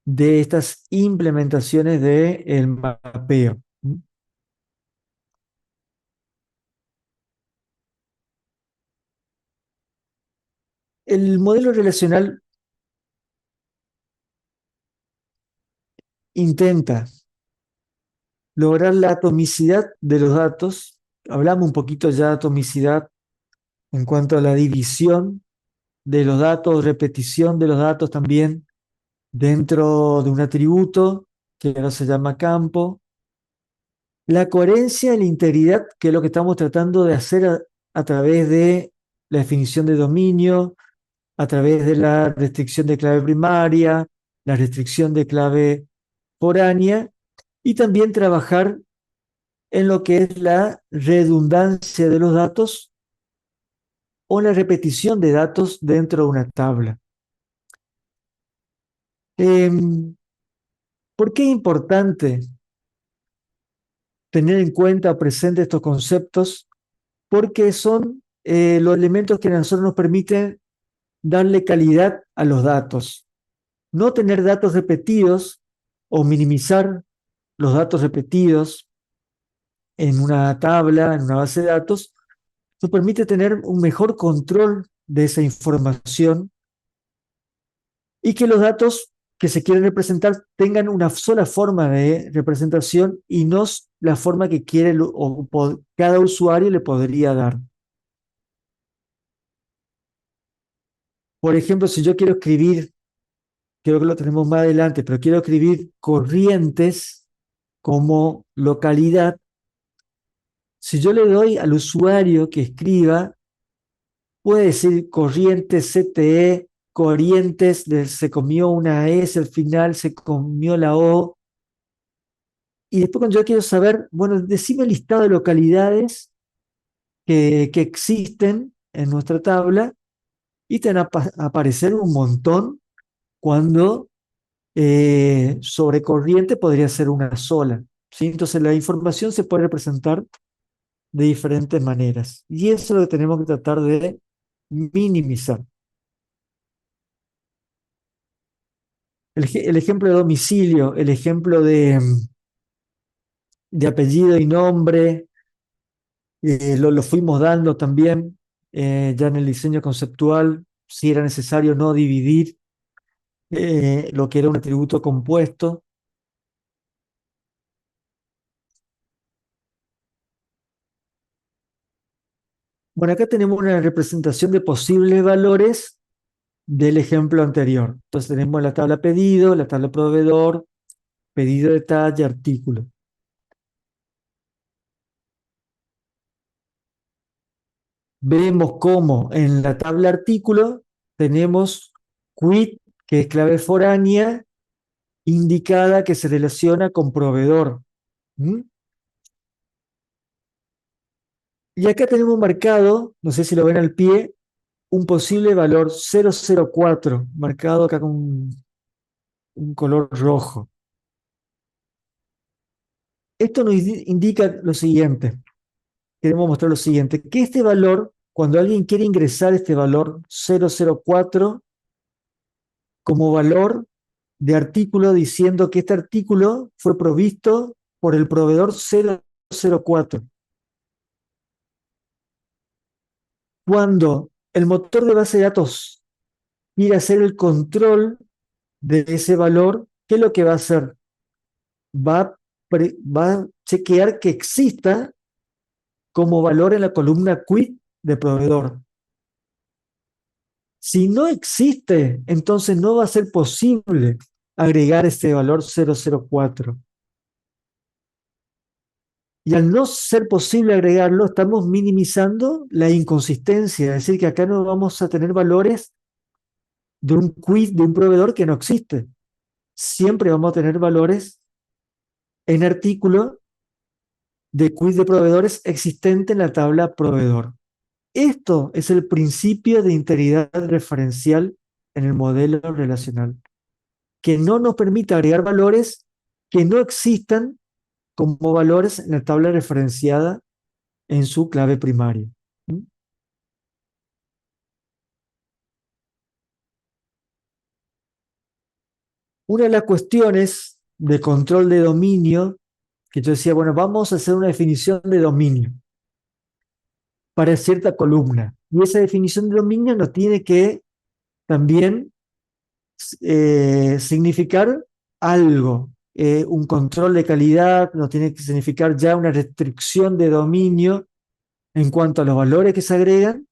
de estas implementaciones del mapeo. ¿Mm? El modelo relacional intenta lograr la atomicidad de los datos. Hablamos un poquito ya de atomicidad en cuanto a la división de los datos, repetición de los datos también dentro de un atributo que ahora se llama campo. La coherencia y la integridad, que es lo que estamos tratando de hacer a través de la definición de dominio, a través de la restricción de clave primaria, la restricción de clave foránea, y también trabajar en lo que es la redundancia de los datos o la repetición de datos dentro de una tabla. ¿Por qué es importante tener en cuenta o presente estos conceptos? Porque son los elementos que a nosotros nos permiten darle calidad a los datos. No tener datos repetidos o minimizar los datos repetidos en una tabla, en una base de datos, nos permite tener un mejor control de esa información y que los datos que se quieren representar tengan una sola forma de representación y no la forma que quiere cada usuario le podría dar. Por ejemplo, si yo quiero escribir, creo que lo tenemos más adelante, pero quiero escribir Corrientes como localidad, si yo le doy al usuario que escriba, puede decir Corrientes CTE, Corrientes, se comió una S al final, se comió la O. Y después cuando yo quiero saber, bueno, decime el listado de localidades que existen en nuestra tabla y te van a aparecer un montón cuando sobre corriente podría ser una sola. ¿Sí? Entonces la información se puede representar de diferentes maneras. Y eso es lo que tenemos que tratar de minimizar. El ejemplo de domicilio, el ejemplo de apellido y nombre, lo fuimos dando también ya en el diseño conceptual, si era necesario no dividir lo que era un atributo compuesto. Bueno, acá tenemos una representación de posibles valores del ejemplo anterior. Entonces tenemos la tabla pedido, la tabla proveedor, pedido detalle, artículo. vemos cómo en la tabla artículo tenemos quit, que es clave foránea, indicada que se relaciona con proveedor. ¿Mm? Y acá tenemos marcado, no sé si lo ven al pie, un posible valor 004, marcado acá con un color rojo. Esto nos indica lo siguiente, queremos mostrar lo siguiente, que este valor, cuando alguien quiere ingresar este valor 004 como valor de artículo diciendo que este artículo fue provisto por el proveedor 004. Cuando el motor de base de datos quiere hacer el control de ese valor, ¿qué es lo que va a hacer? Va a chequear que exista como valor en la columna quit de proveedor. Si no existe, entonces no va a ser posible agregar este valor 004. Y al no ser posible agregarlo, estamos minimizando la inconsistencia, es decir, que acá no vamos a tener valores de un quit de un proveedor que no existe. Siempre vamos a tener valores en artículo de quit de proveedores existente en la tabla proveedor. Esto es el principio de integridad referencial en el modelo relacional, que no nos permite agregar valores que no existan como valores en la tabla referenciada en su clave primaria. ¿Mm? Una de las cuestiones de control de dominio, que yo decía, bueno, vamos a hacer una definición de dominio para cierta columna. Y esa definición de dominio nos tiene que también significar algo, un control de calidad, nos tiene que significar ya una restricción de dominio en cuanto a los valores que se agregan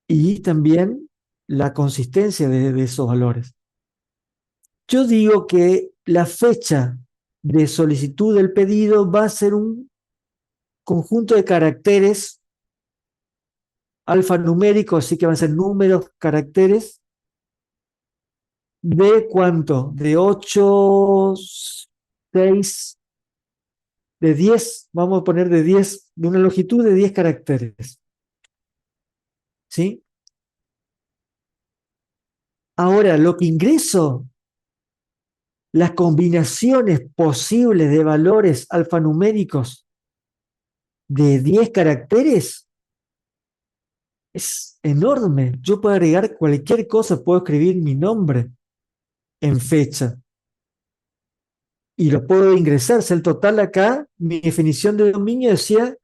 y también la consistencia de esos valores. Yo digo que la fecha de solicitud del pedido va a ser un conjunto de caracteres alfanuméricos, así que van a ser números, caracteres, ¿de cuánto? De 8, 6, de 10, vamos a poner de 10, de una longitud de 10 caracteres. ¿Sí? Ahora, lo que ingreso, las combinaciones posibles de valores alfanuméricos de 10 caracteres, es enorme. Yo puedo agregar cualquier cosa, puedo escribir mi nombre en fecha y lo puedo ingresar. O sea, el total acá, mi definición de dominio decía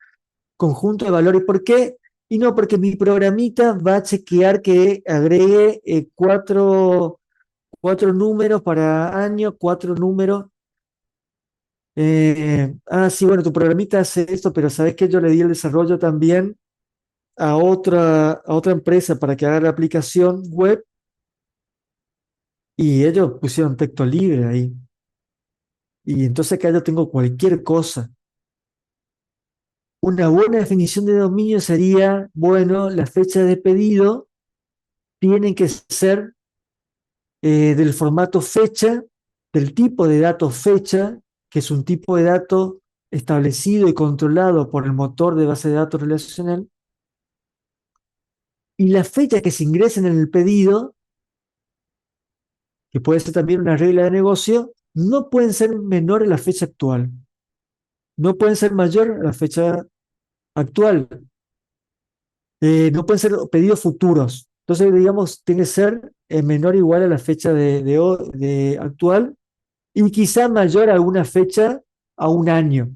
conjunto de valores. ¿Por qué? Y no, porque mi programita va a chequear que agregue cuatro números para año, cuatro números. Sí, bueno, tu programita hace esto, pero ¿sabes qué? Yo le di el desarrollo también a otra empresa para que haga la aplicación web y ellos pusieron texto libre ahí. Y entonces acá yo tengo cualquier cosa. Una buena definición de dominio sería, bueno, las fechas de pedido tienen que ser del formato fecha, del tipo de dato fecha, que es un tipo de dato establecido y controlado por el motor de base de datos relacional, y las fechas que se ingresen en el pedido, que puede ser también una regla de negocio, no pueden ser menores a la fecha actual, no pueden ser mayor a la fecha actual, no pueden ser pedidos futuros. Entonces, digamos, tiene que ser menor o igual a la fecha de actual y quizá mayor a una fecha a un año.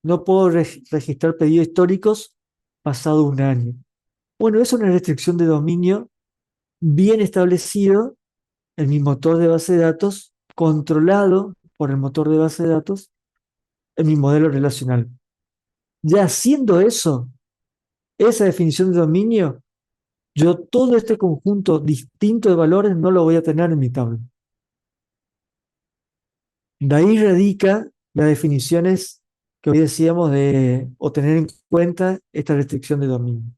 No puedo registrar pedidos históricos pasado un año. Bueno, es una restricción de dominio bien establecido en mi motor de base de datos, controlado por el motor de base de datos en mi modelo relacional. Ya haciendo eso, esa definición de dominio, yo todo este conjunto distinto de valores no lo voy a tener en mi tabla. De ahí radica las definiciones que hoy decíamos de, o tener en cuenta esta restricción de dominio.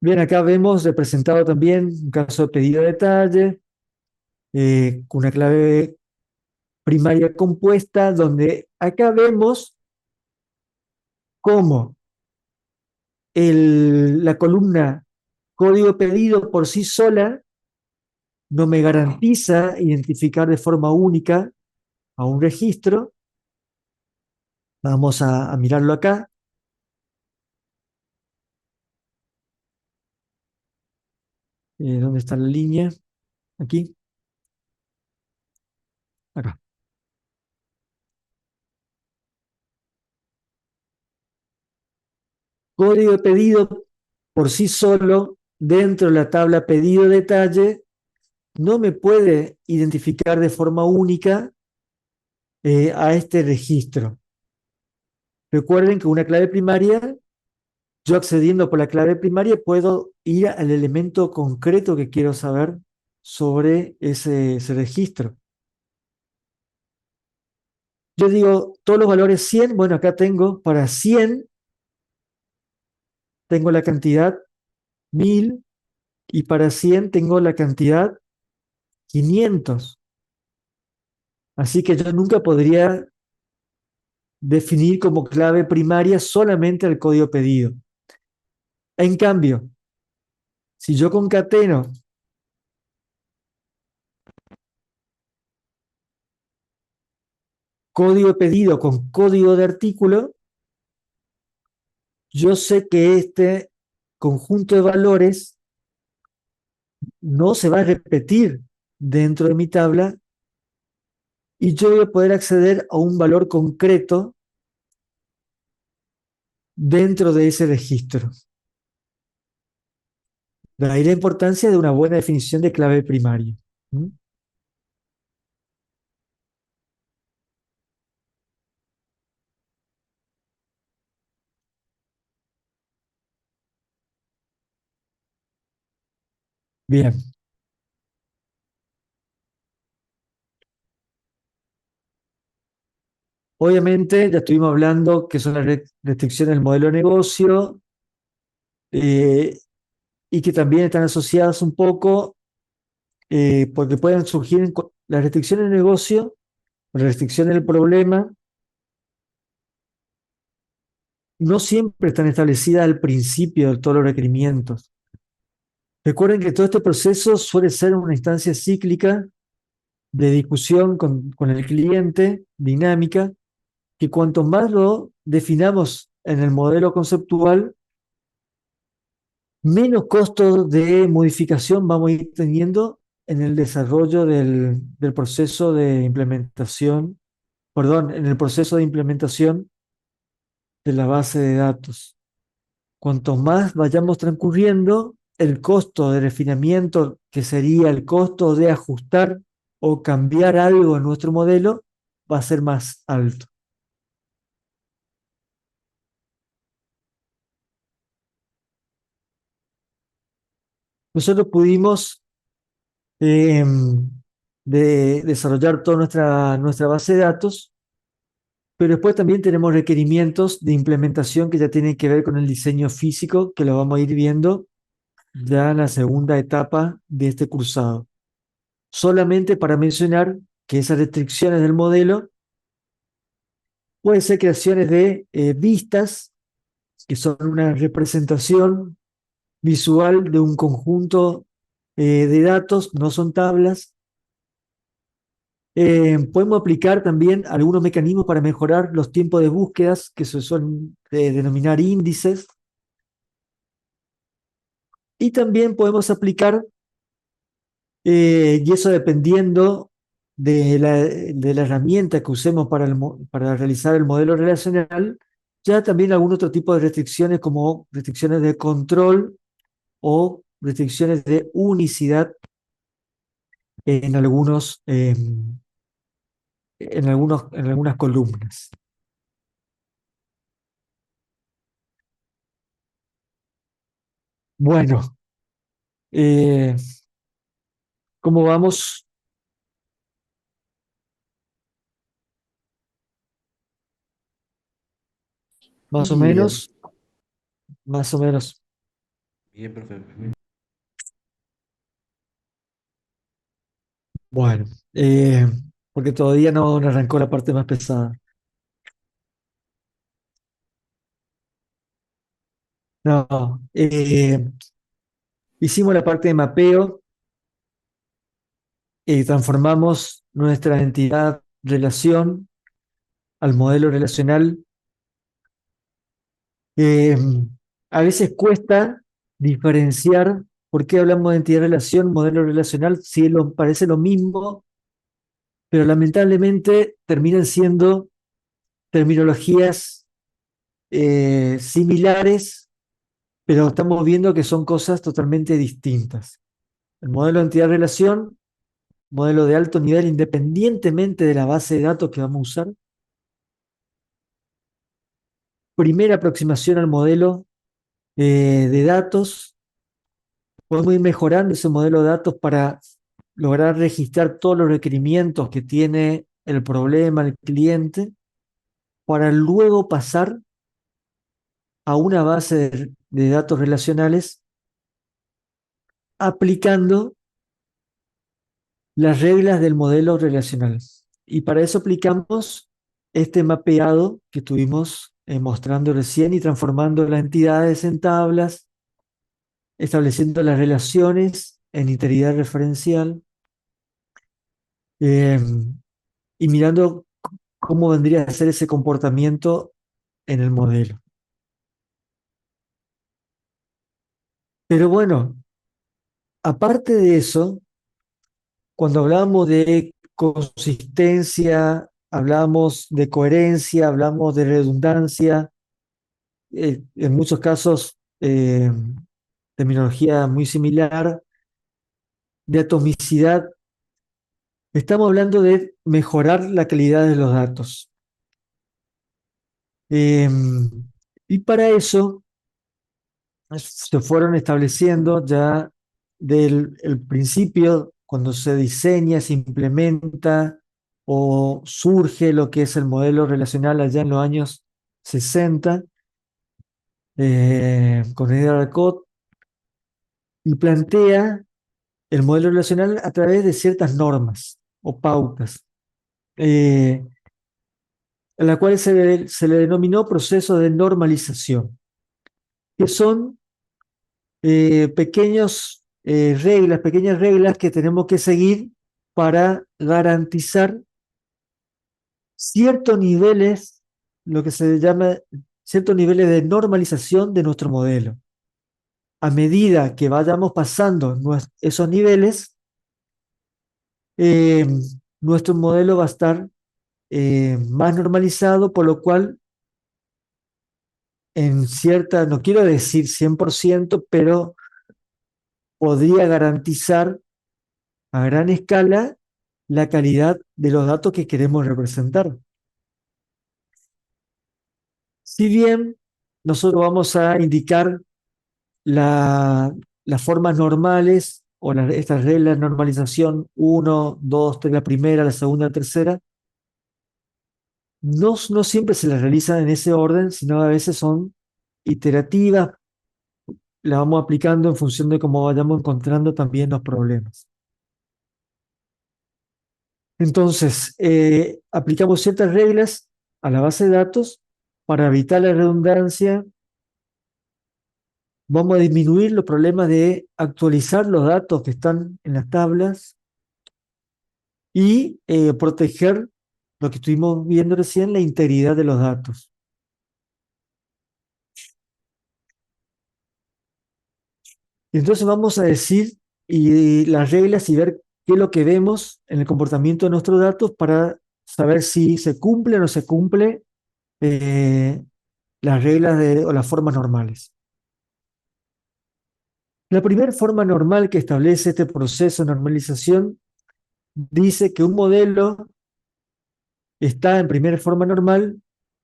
Bien, acá vemos representado también un caso de pedido de detalle, con una clave primaria compuesta, donde acá vemos cómo la columna código pedido por sí sola no me garantiza identificar de forma única a un registro. Vamos a mirarlo acá. ¿Dónde está la línea? Aquí. Acá. Código de pedido por sí solo, dentro de la tabla pedido detalle, no me puede identificar de forma única a este registro. Recuerden que una clave primaria, yo accediendo por la clave primaria, puedo ir al elemento concreto que quiero saber sobre ese registro. Yo digo, todos los valores 100, bueno, acá tengo para 100, tengo la cantidad 1000, y para 100 tengo la cantidad 500. Así que yo nunca podría definir como clave primaria solamente el código pedido. En cambio, si yo concateno código pedido con código de artículo, yo sé que este conjunto de valores no se va a repetir dentro de mi tabla y yo voy a poder acceder a un valor concreto dentro de ese registro. De ahí la importancia de una buena definición de clave primaria. ¿Mm? Bien. Obviamente, ya estuvimos hablando que son las restricciones del modelo de negocio, eh, y que también están asociadas un poco, porque pueden surgir las restricciones del negocio, las restricciones del problema, no siempre están establecidas al principio de todos los requerimientos. Recuerden que todo este proceso suele ser una instancia cíclica de discusión con el cliente, dinámica, que cuanto más lo definamos en el modelo conceptual, menos costos de modificación vamos a ir teniendo en el desarrollo del proceso de implementación, perdón, en el proceso de implementación de la base de datos. Cuanto más vayamos transcurriendo, el costo de refinamiento, que sería el costo de ajustar o cambiar algo en nuestro modelo, va a ser más alto. Nosotros pudimos eh, desarrollar toda nuestra base de datos, pero después también tenemos requerimientos de implementación que ya tienen que ver con el diseño físico, que lo vamos a ir viendo ya en la segunda etapa de este cursado. Solamente para mencionar que esas restricciones del modelo pueden ser creaciones de vistas, que son una representación visual de un conjunto de datos, no son tablas. Podemos aplicar también algunos mecanismos para mejorar los tiempos de búsquedas, que se suelen denominar índices. Y también podemos aplicar, y eso dependiendo de la herramienta que usemos para realizar el modelo relacional, ya también algún otro tipo de restricciones como restricciones de control o restricciones de unicidad en algunas columnas. Bueno, eh, ¿cómo vamos? Más o Bien, menos, más o menos. bien, profe. Bueno, porque todavía no arrancó la parte más pesada. No, hicimos la parte de mapeo y transformamos nuestra entidad relación al modelo relacional. Eh, a veces cuesta diferenciar por qué hablamos de entidad relación, modelo relacional, si parece lo mismo, pero lamentablemente terminan siendo terminologías similares, pero estamos viendo que son cosas totalmente distintas. El modelo de entidad-relación, modelo de alto nivel, independientemente de la base de datos que vamos a usar. Primera aproximación al modelo de datos. Podemos ir mejorando ese modelo de datos para lograr registrar todos los requerimientos que tiene el problema, el cliente, para luego pasar a una base de datos relacionales aplicando las reglas del modelo relacional. Y para eso aplicamos este mapeado que estuvimos mostrando recién y transformando las entidades en tablas, estableciendo las relaciones en integridad referencial eh, y mirando cómo vendría a ser ese comportamiento en el modelo. Pero bueno, aparte de eso, cuando hablamos de consistencia, hablamos de coherencia, hablamos de redundancia, en muchos casos terminología muy similar, de atomicidad, estamos hablando de mejorar la calidad de los datos. Eh, y para eso se fueron estableciendo ya del el principio, cuando se diseña, se implementa o surge lo que es el modelo relacional allá en los años 60, con Edgar Arcot, y plantea el modelo relacional a través de ciertas normas o pautas, eh, a la cual se le denominó proceso de normalización, que son pequeñas reglas que tenemos que seguir para garantizar ciertos niveles, lo que se llama ciertos niveles de normalización de nuestro modelo. A medida que vayamos pasando esos niveles, eh, nuestro modelo va a estar más normalizado, por lo cual en cierta, no quiero decir 100%, pero podría garantizar a gran escala la calidad de los datos que queremos representar. Si bien nosotros vamos a indicar las formas normales o estas reglas de normalización 1, 2, 3, la primera, la segunda, la tercera, no siempre se las realizan en ese orden, sino a veces son iterativas, las vamos aplicando en función de cómo vayamos encontrando también los problemas. Entonces, aplicamos ciertas reglas a la base de datos para evitar la redundancia. Vamos a disminuir los problemas de actualizar los datos que están en las tablas y proteger lo que estuvimos viendo recién, la integridad de los datos. Y entonces vamos a decir las reglas y ver qué es lo que vemos en el comportamiento de nuestros datos para saber si se cumple o no se cumple eh, las reglas o las formas normales. La primera forma normal que establece este proceso de normalización dice que un modelo está en primera forma normal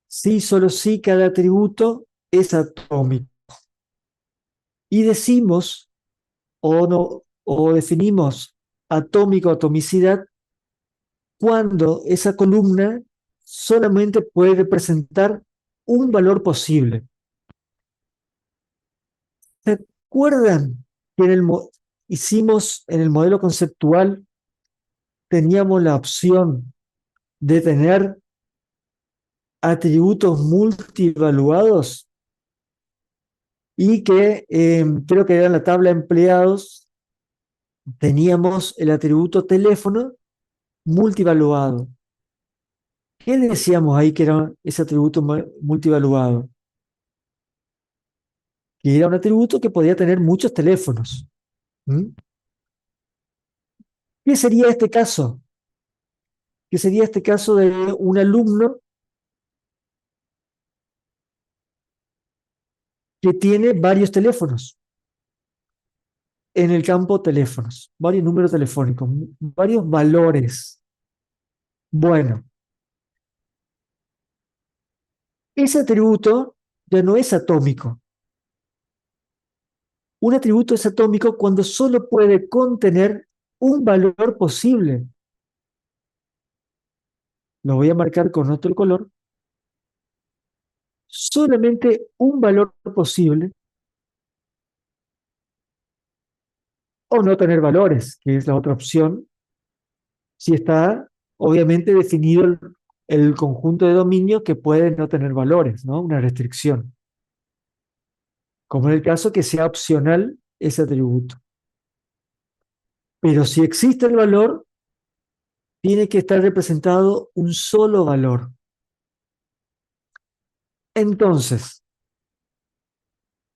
si solo si cada atributo es atómico. Y decimos o definimos atómico, atomicidad, cuando esa columna solamente puede representar un valor posible. ¿Se acuerdan que hicimos en el modelo conceptual, teníamos la opción de tener atributos multivaluados y que creo que era en la tabla de empleados, teníamos el atributo teléfono multivaluado? ¿Qué decíamos ahí que era ese atributo multivaluado? Que era un atributo que podía tener muchos teléfonos. ¿Mm? ¿Qué sería este caso? ¿Qué sería este caso de un alumno que tiene varios teléfonos en el campo teléfonos, varios números telefónicos, varios valores? Bueno, ese atributo ya no es atómico. Un atributo es atómico cuando solo puede contener un valor posible. Lo voy a marcar con otro color. Solamente un valor posible o no tener valores, que es la otra opción, si está obviamente definido el conjunto de dominios que puede no tener valores, ¿no? Una restricción. Como en el caso que sea opcional ese atributo. Pero si existe el valor, tiene que estar representado un solo valor. Entonces,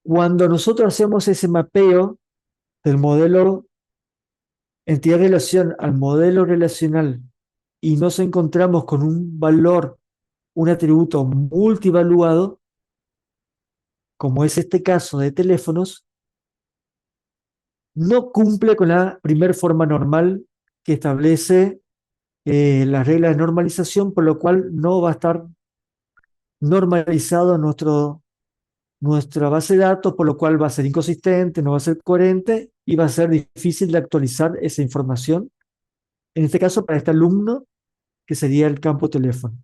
cuando nosotros hacemos ese mapeo del modelo entidad-relación al modelo relacional y nos encontramos con un valor, un atributo multivaluado, como es este caso de teléfonos, no cumple con la primera forma normal que establece las reglas de normalización, por lo cual no va a estar normalizado nuestra base de datos, por lo cual va a ser inconsistente, no va a ser coherente y va a ser difícil de actualizar esa información, en este caso para este alumno, que sería el campo teléfono.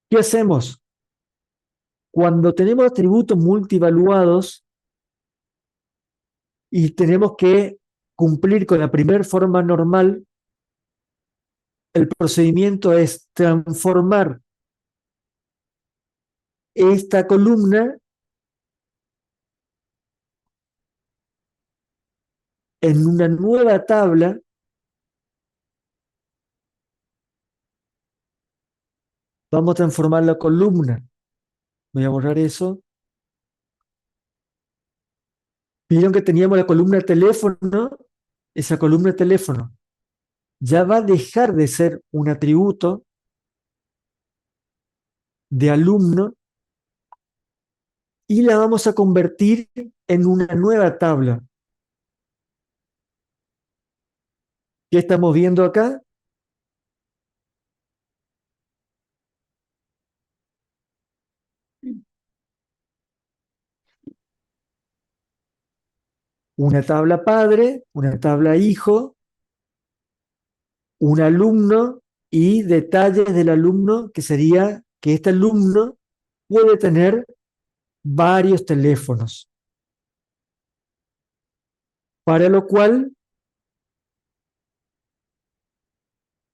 ¿Qué hacemos? Cuando tenemos atributos multivaluados y tenemos que cumplir con la primera forma normal, el procedimiento es transformar esta columna en una nueva tabla. Vamos a transformar la columna. Voy a borrar eso. Vieron que teníamos la columna teléfono. Esa columna teléfono ya va a dejar de ser un atributo de alumno y la vamos a convertir en una nueva tabla. ¿Qué estamos viendo acá? Una tabla padre, una tabla hijo, un alumno y detalles del alumno, que sería que este alumno puede tener varios teléfonos, para lo cual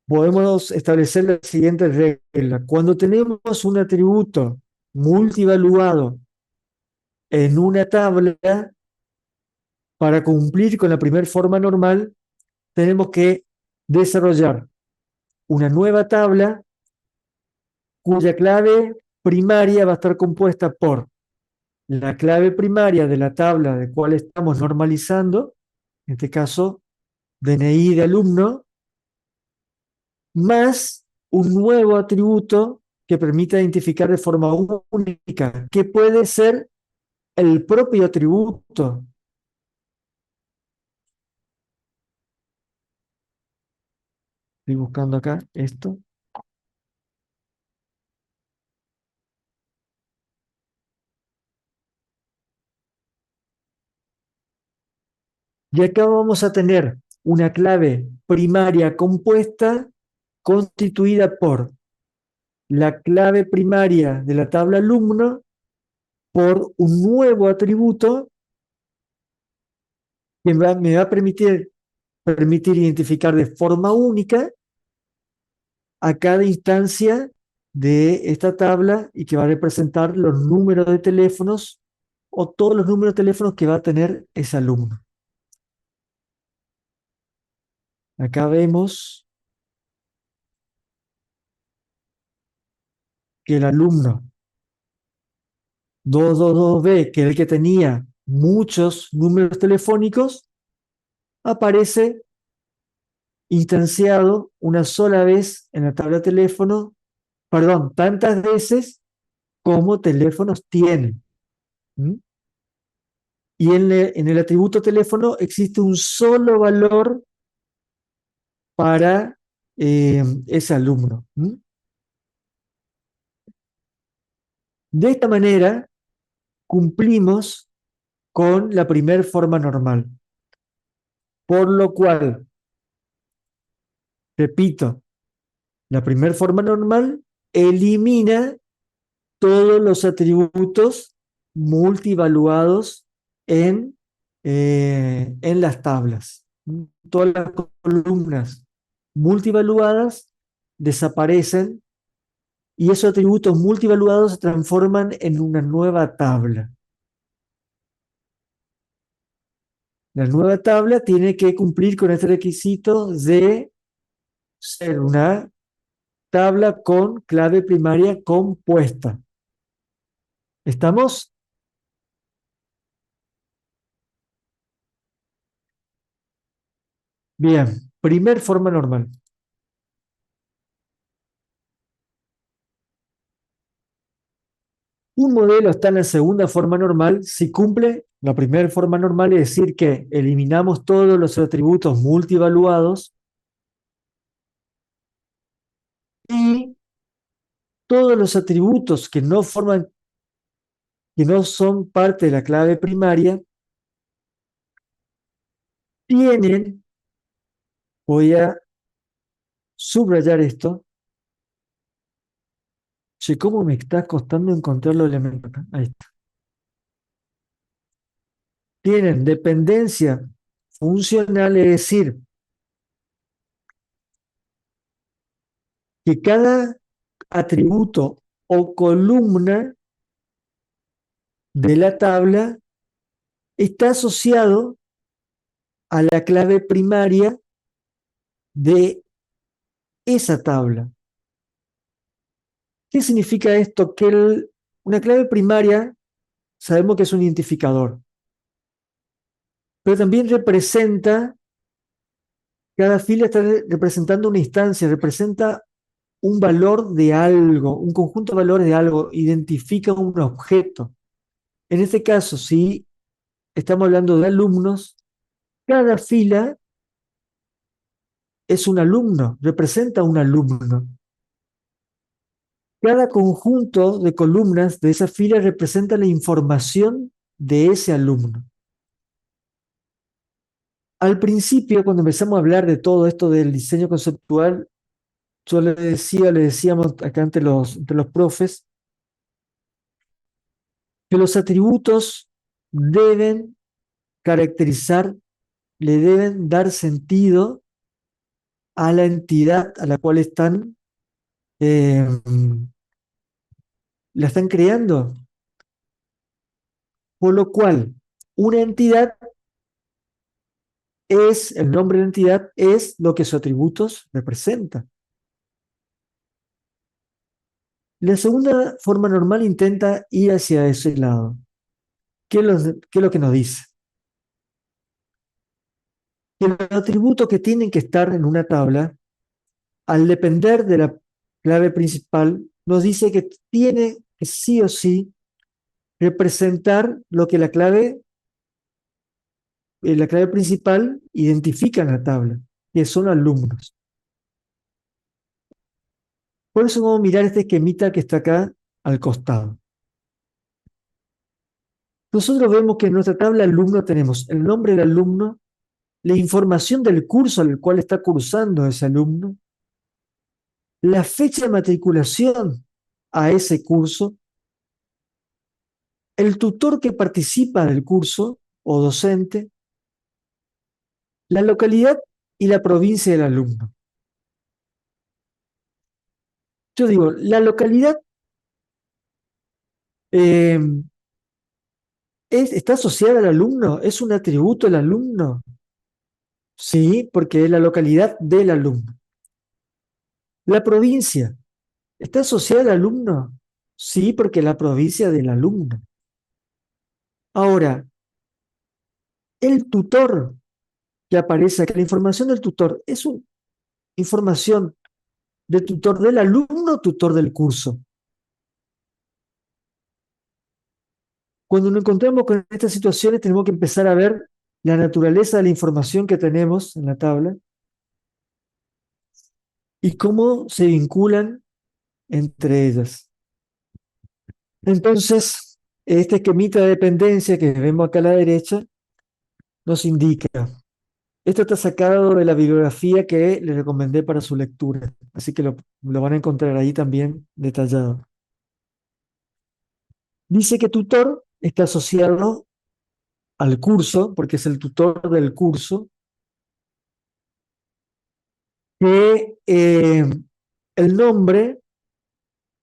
podemos establecer la siguiente regla. Cuando tenemos un atributo multivaluado en una tabla, para cumplir con la primera forma normal, tenemos que desarrollar una nueva tabla cuya clave primaria va a estar compuesta por la clave primaria de la tabla de cual estamos normalizando, en este caso DNI de alumno, más un nuevo atributo que permita identificar de forma única, que puede ser el propio atributo. Estoy buscando acá esto. Y acá vamos a tener una clave primaria compuesta constituida por la clave primaria de la tabla alumno por un nuevo atributo que me va a permitir identificar de forma única a cada instancia de esta tabla y que va a representar los números de teléfonos o todos los números de teléfonos que va a tener ese alumno. Acá vemos que el alumno 222B, que es el que tenía muchos números telefónicos, aparece instanciado una sola vez en la tabla de teléfono, perdón, tantas veces como teléfonos tiene. ¿Mm? Y en el atributo teléfono existe un solo valor para ese alumno. ¿Mm? De esta manera cumplimos con la primera forma normal. Por lo cual, repito, la primera forma normal elimina todos los atributos multivaluados en las tablas. Todas las columnas multivaluadas desaparecen y esos atributos multivaluados se transforman en una nueva tabla. La nueva tabla tiene que cumplir con este requisito de ser una tabla con clave primaria compuesta. ¿Estamos? Bien, primer forma normal. Un modelo está en la segunda forma normal si cumple la primera forma normal, es decir, que eliminamos todos los atributos multivaluados y todos los atributos que no son parte de la clave primaria, tienen, voy a subrayar esto. Che, ¿cómo me está costando encontrar los elementos acá? Ahí está. Tienen dependencia funcional, es decir, que cada atributo o columna de la tabla está asociado a la clave primaria de esa tabla. ¿Qué significa esto? Que una clave primaria sabemos que es un identificador, pero también representa, cada fila está representando una instancia, representa un valor de algo, un conjunto de valores de algo, identifica un objeto. En este caso, si estamos hablando de alumnos, cada fila es un alumno, representa un alumno. Cada conjunto de columnas de esa fila representa la información de ese alumno. Al principio, cuando empezamos a hablar de todo esto del diseño conceptual, yo le decíamos acá entre los profes, que los atributos deben caracterizar, le deben dar sentido a la entidad a la cual la están creando. Por lo cual, una entidad el nombre de la entidad es lo que sus atributos representan. La segunda forma normal intenta ir hacia ese lado. ¿Qué es lo que nos dice? Que los atributos que tienen que estar en una tabla, al depender de la clave principal, nos dice que tiene que sí o sí representar lo que la clave principal identifica en la tabla, que son alumnos. Por eso vamos a mirar este esquemita que está acá al costado. Nosotros vemos que en nuestra tabla alumno tenemos el nombre del alumno, la información del curso al cual está cursando ese alumno, la fecha de matriculación a ese curso, el tutor que participa del curso o docente, la localidad y la provincia del alumno. Yo digo, la localidad eh, está asociada al alumno, es un atributo del alumno. Sí, porque es la localidad del alumno. La provincia, ¿está asociada al alumno? Sí, porque es la provincia del alumno. Ahora, el tutor que aparece acá, la información del tutor, ¿es una información del tutor del alumno o tutor del curso? Cuando nos encontramos con estas situaciones, tenemos que empezar a ver la naturaleza de la información que tenemos en la tabla y cómo se vinculan entre ellas. Entonces, este esquemita de dependencia que vemos acá a la derecha nos indica. Esto está sacado de la bibliografía que les recomendé para su lectura, así que lo van a encontrar ahí también detallado. Dice que tutor está asociado al curso, porque es el tutor del curso, que el nombre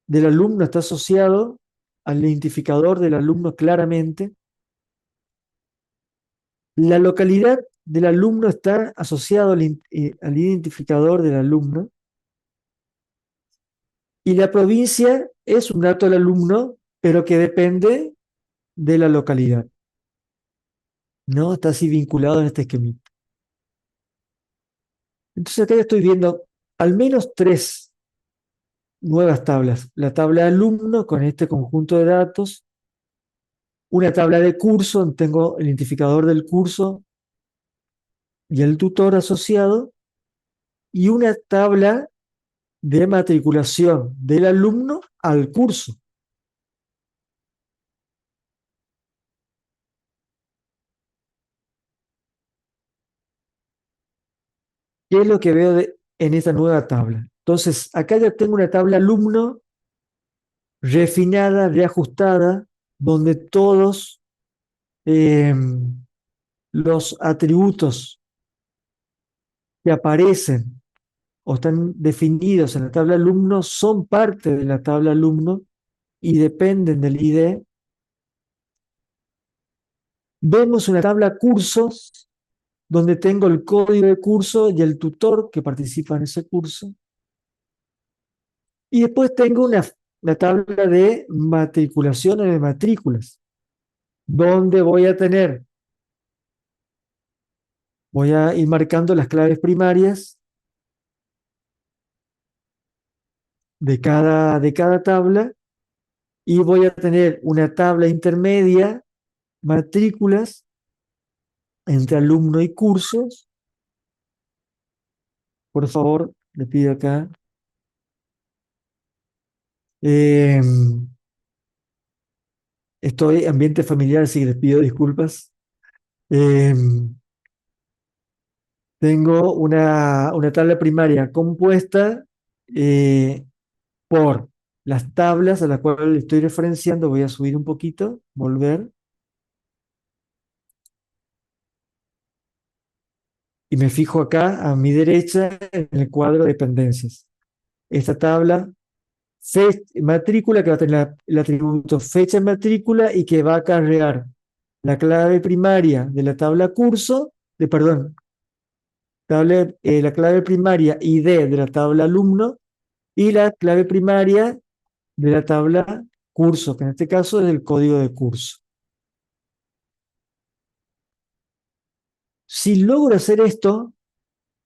del alumno está asociado al identificador del alumno claramente. La localidad del alumno está asociado al identificador del alumno. Y la provincia es un dato del alumno, pero que depende de la localidad. ¿No? Está así vinculado en este esquema. Entonces acá ya estoy viendo al menos tres nuevas tablas. La tabla de alumno con este conjunto de datos, una tabla de curso, donde tengo el identificador del curso y el tutor asociado, y una tabla de matriculación del alumno al curso. ¿Qué es lo que veo en esta nueva tabla? Entonces, acá ya tengo una tabla alumno refinada, reajustada, donde todos eh, los atributos que aparecen o están definidos en la tabla alumno son parte de la tabla alumno y dependen del ID. Vemos una tabla cursos donde tengo el código de curso y el tutor que participa en ese curso. Y después tengo una tabla de matriculaciones de matrículas, donde voy a ir marcando las claves primarias de cada tabla y voy a tener una tabla intermedia, matrículas, entre alumno y cursos. Por favor, le pido acá. Eh, Estoy ambiente familiar, así que les pido disculpas. Eh, Tengo una tabla primaria compuesta por las tablas a las cuales le estoy referenciando. Voy a subir un poquito, volver. Y me fijo acá a mi derecha en el cuadro de dependencias. Esta tabla, matrícula, que va a tener el atributo fecha de matrícula y que va a acarrear la clave primaria de la tabla curso, perdón, la clave primaria ID de la tabla alumno y la clave primaria de la tabla curso, que en este caso es el código de curso. Si logro hacer esto,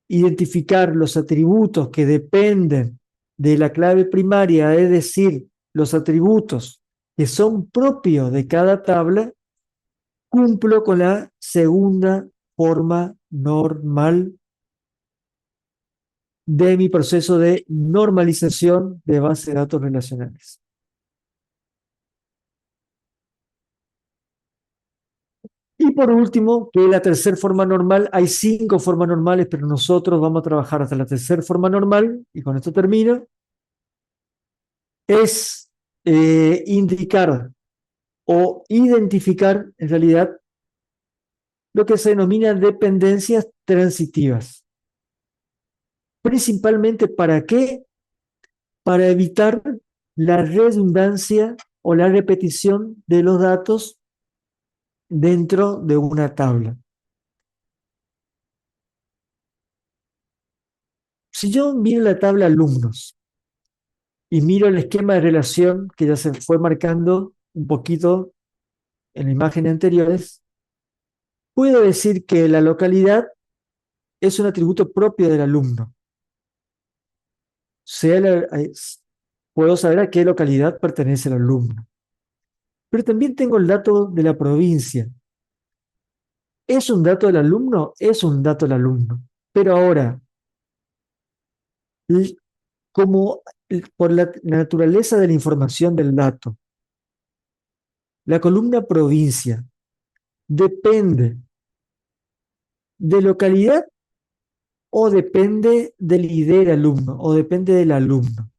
identificar los atributos que dependen de la clave primaria, es decir, los atributos que son propios de cada tabla, cumplo con la segunda forma normal de mi proceso de normalización de base de datos relacionales. Y por último, que la tercera forma normal, hay 5 formas normales, pero nosotros vamos a trabajar hasta la tercera forma normal, y con esto termino, es indicar o identificar en realidad lo que se denomina dependencias transitivas. Principalmente ¿para qué? Para evitar la redundancia o la repetición de los datos dentro de una tabla. Si yo miro la tabla alumnos y miro el esquema de relación que ya se fue marcando un poquito en imágenes anteriores, puedo decir que la localidad es un atributo propio del alumno. Sea puedo saber a qué localidad pertenece el alumno. Pero también tengo el dato de la provincia. ¿Es un dato del alumno? Es un dato del alumno. Pero ahora, como por la naturaleza de la información del dato, la columna provincia depende de localidad o depende del ID del alumno o depende del alumno.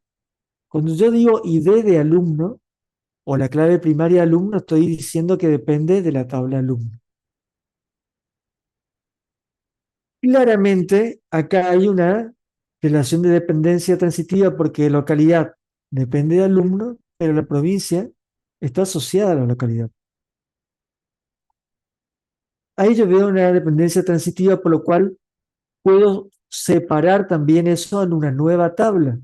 Cuando yo digo ID de alumno o la clave primaria de alumno, estoy diciendo que depende de la tabla alumno. Claramente, acá hay una relación de dependencia transitiva porque localidad depende de alumno, pero la provincia está asociada a la localidad. Ahí yo veo una dependencia transitiva, por lo cual puedo separar también eso en una nueva tabla.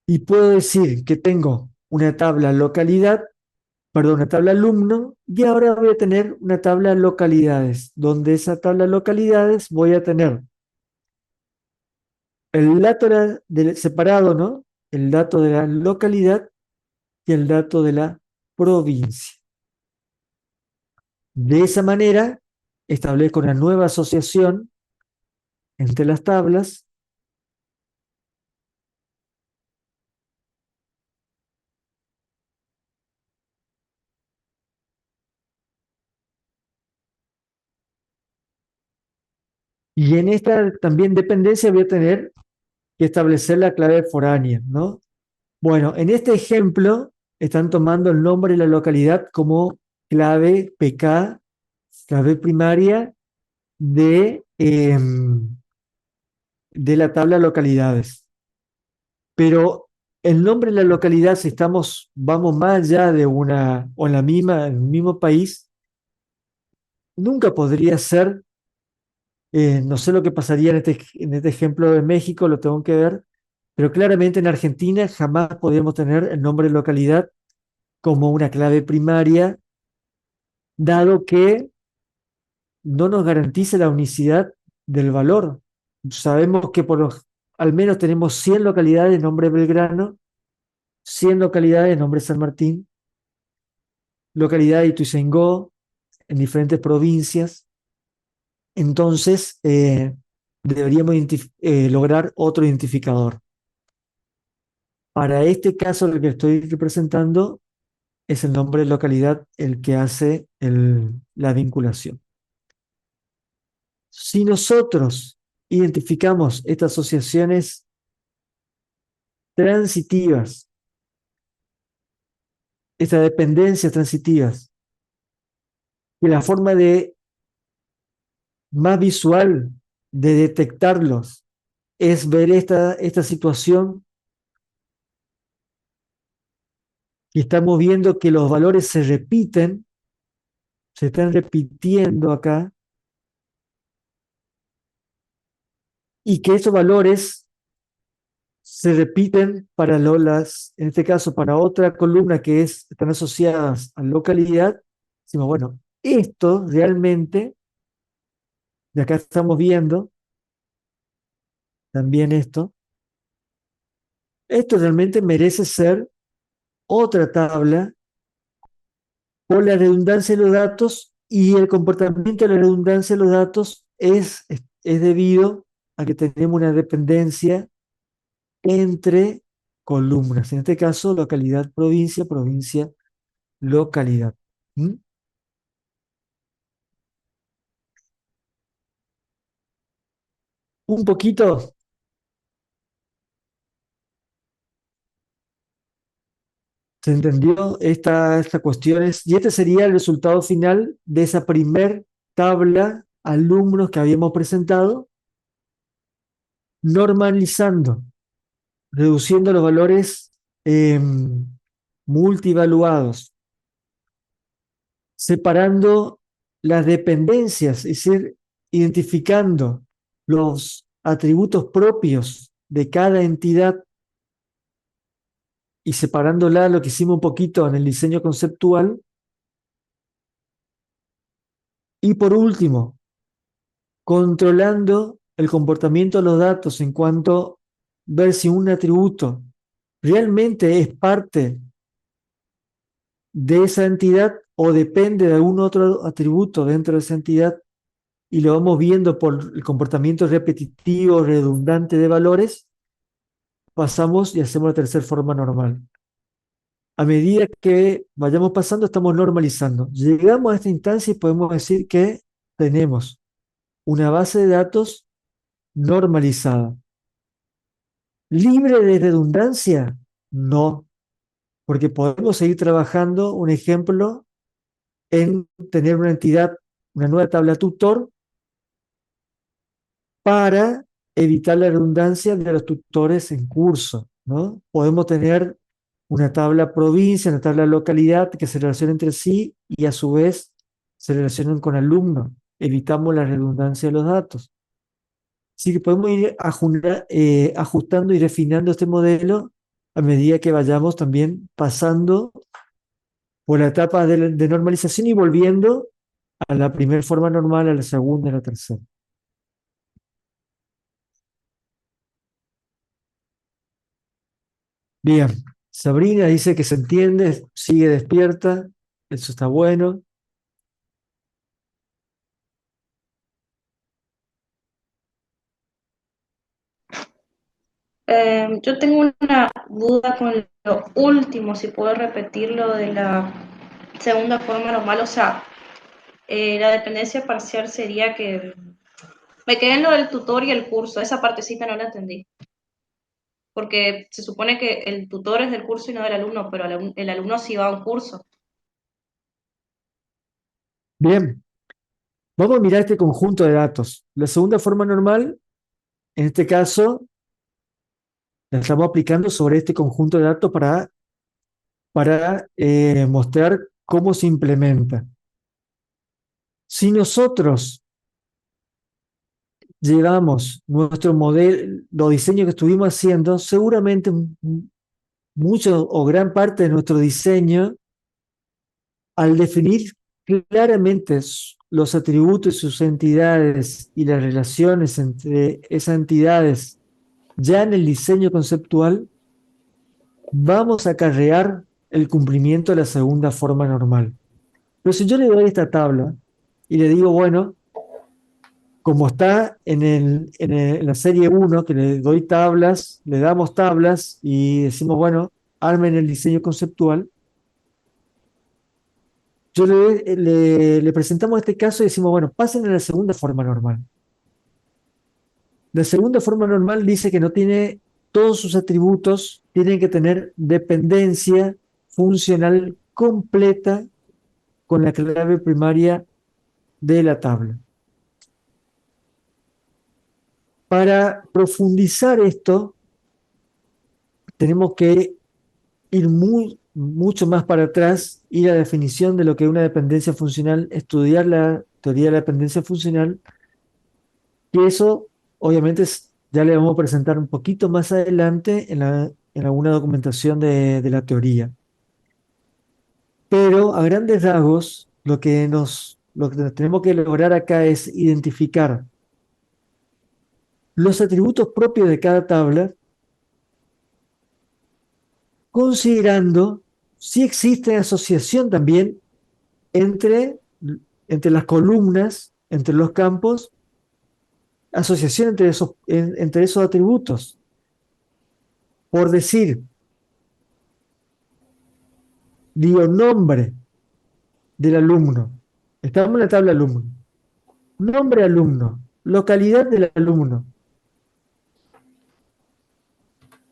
Y puedo decir que tengo una tabla localidad, perdón, una tabla alumno, y ahora voy a tener una tabla localidades, donde esa tabla localidades voy a tener el dato separado, ¿no? El dato de la localidad y el dato de la provincia. De esa manera, establezco una nueva asociación entre las tablas y en esta también dependencia voy a tener que establecer la clave foránea, ¿no? Bueno, en este ejemplo están tomando el nombre de la localidad como clave PK, clave primaria de la tabla localidades. Pero el nombre de la localidad, si vamos más allá de una, o en en el mismo país, nunca podría ser, no sé lo que pasaría en este ejemplo de México, lo tengo que ver, pero claramente en Argentina jamás podríamos tener el nombre de localidad como una clave primaria, dado que no nos garantiza la unicidad del valor. Sabemos que al menos tenemos 100 localidades nombre Belgrano, 100 localidades nombre San Martín, localidad de Ituzaingó en diferentes provincias. Entonces, deberíamos lograr otro identificador. Para este caso, el que estoy representando es el nombre de localidad el que hace la vinculación. Si nosotros identificamos estas asociaciones transitivas, estas dependencias transitivas, y la forma más visual de detectarlos es ver esta situación y estamos viendo que los valores se repiten, se están repitiendo acá, y que esos valores se repiten para en este caso, para otra columna que están asociadas a localidad. Decimos, bueno, esto realmente, de acá estamos viendo también esto realmente merece ser otra tabla por la redundancia de los datos, y el comportamiento de la redundancia de los datos es debido a que tenemos una dependencia entre columnas. En este caso, localidad, provincia, provincia, localidad. ¿Mm? Un poquito ¿Se entendió esta cuestión? Y este sería el resultado final de esa primer tabla alumnos que habíamos presentado, normalizando, reduciendo los valores multivaluados, separando las dependencias, es decir, identificando los atributos propios de cada entidad y separándola, lo que hicimos un poquito en el diseño conceptual. Y por último, controlando el comportamiento de los datos en cuanto a ver si un atributo realmente es parte de esa entidad o depende de algún otro atributo dentro de esa entidad, y lo vamos viendo por el comportamiento repetitivo, redundante de valores, pasamos y hacemos la tercera forma normal. A medida que vayamos pasando, estamos normalizando. Llegamos a esta instancia y podemos decir que tenemos una base de datos normalizada. ¿Libre de redundancia? No, porque podemos seguir trabajando, un ejemplo, en tener una entidad, una nueva tabla tutor para evitar la redundancia de los tutores en curso, ¿no? Podemos tener una tabla provincia, una tabla localidad que se relacionen entre sí y a su vez se relacionan con alumnos. Evitamos la redundancia de los datos. Así que podemos ir ajustando y refinando este modelo a medida que vayamos también pasando por la etapa de normalización y volviendo a la primera forma normal, a la segunda y a la tercera. Bien, Sabrina dice que se entiende, sigue despierta, eso está bueno. Yo tengo una duda con lo último, si puedo repetir lo de la segunda forma normal, o sea, la dependencia parcial sería que me quedé en lo del tutor y el curso, esa partecita no la entendí, porque se supone que el tutor es del curso y no del alumno, pero el alumno sí va a un curso. Bien, vamos a mirar este conjunto de datos. La segunda forma normal, en este caso, la estamos aplicando sobre este conjunto de datos para mostrar cómo se implementa. Si nosotros llevamos nuestro modelo, los diseños que estuvimos haciendo, seguramente mucho o gran parte de nuestro diseño, al definir claramente los atributos y sus entidades y las relaciones entre esas entidades ya en el diseño conceptual, vamos a acarrear el cumplimiento de la segunda forma normal. Pero si yo le doy esta tabla y le digo, bueno, como está en la serie 1, que le doy tablas, le damos tablas y decimos, bueno, armen el diseño conceptual, le presentamos este caso y decimos, bueno, pasen a la segunda forma normal. La segunda forma normal dice que no tiene todos sus atributos, tienen que tener dependencia funcional completa con la clave primaria de la tabla. Para profundizar esto, tenemos que ir mucho más para atrás, ir a la definición de lo que es una dependencia funcional, estudiar la teoría de la dependencia funcional, y eso obviamente ya le vamos a presentar un poquito más adelante en alguna documentación de la teoría. Pero a grandes rasgos, lo que tenemos que lograr acá es identificar los atributos propios de cada tabla, considerando si existe asociación también entre, entre las columnas, entre los campos, asociación entre esos atributos. Por decir, digo nombre del alumno. Estamos en la tabla alumno. Nombre alumno, localidad del alumno.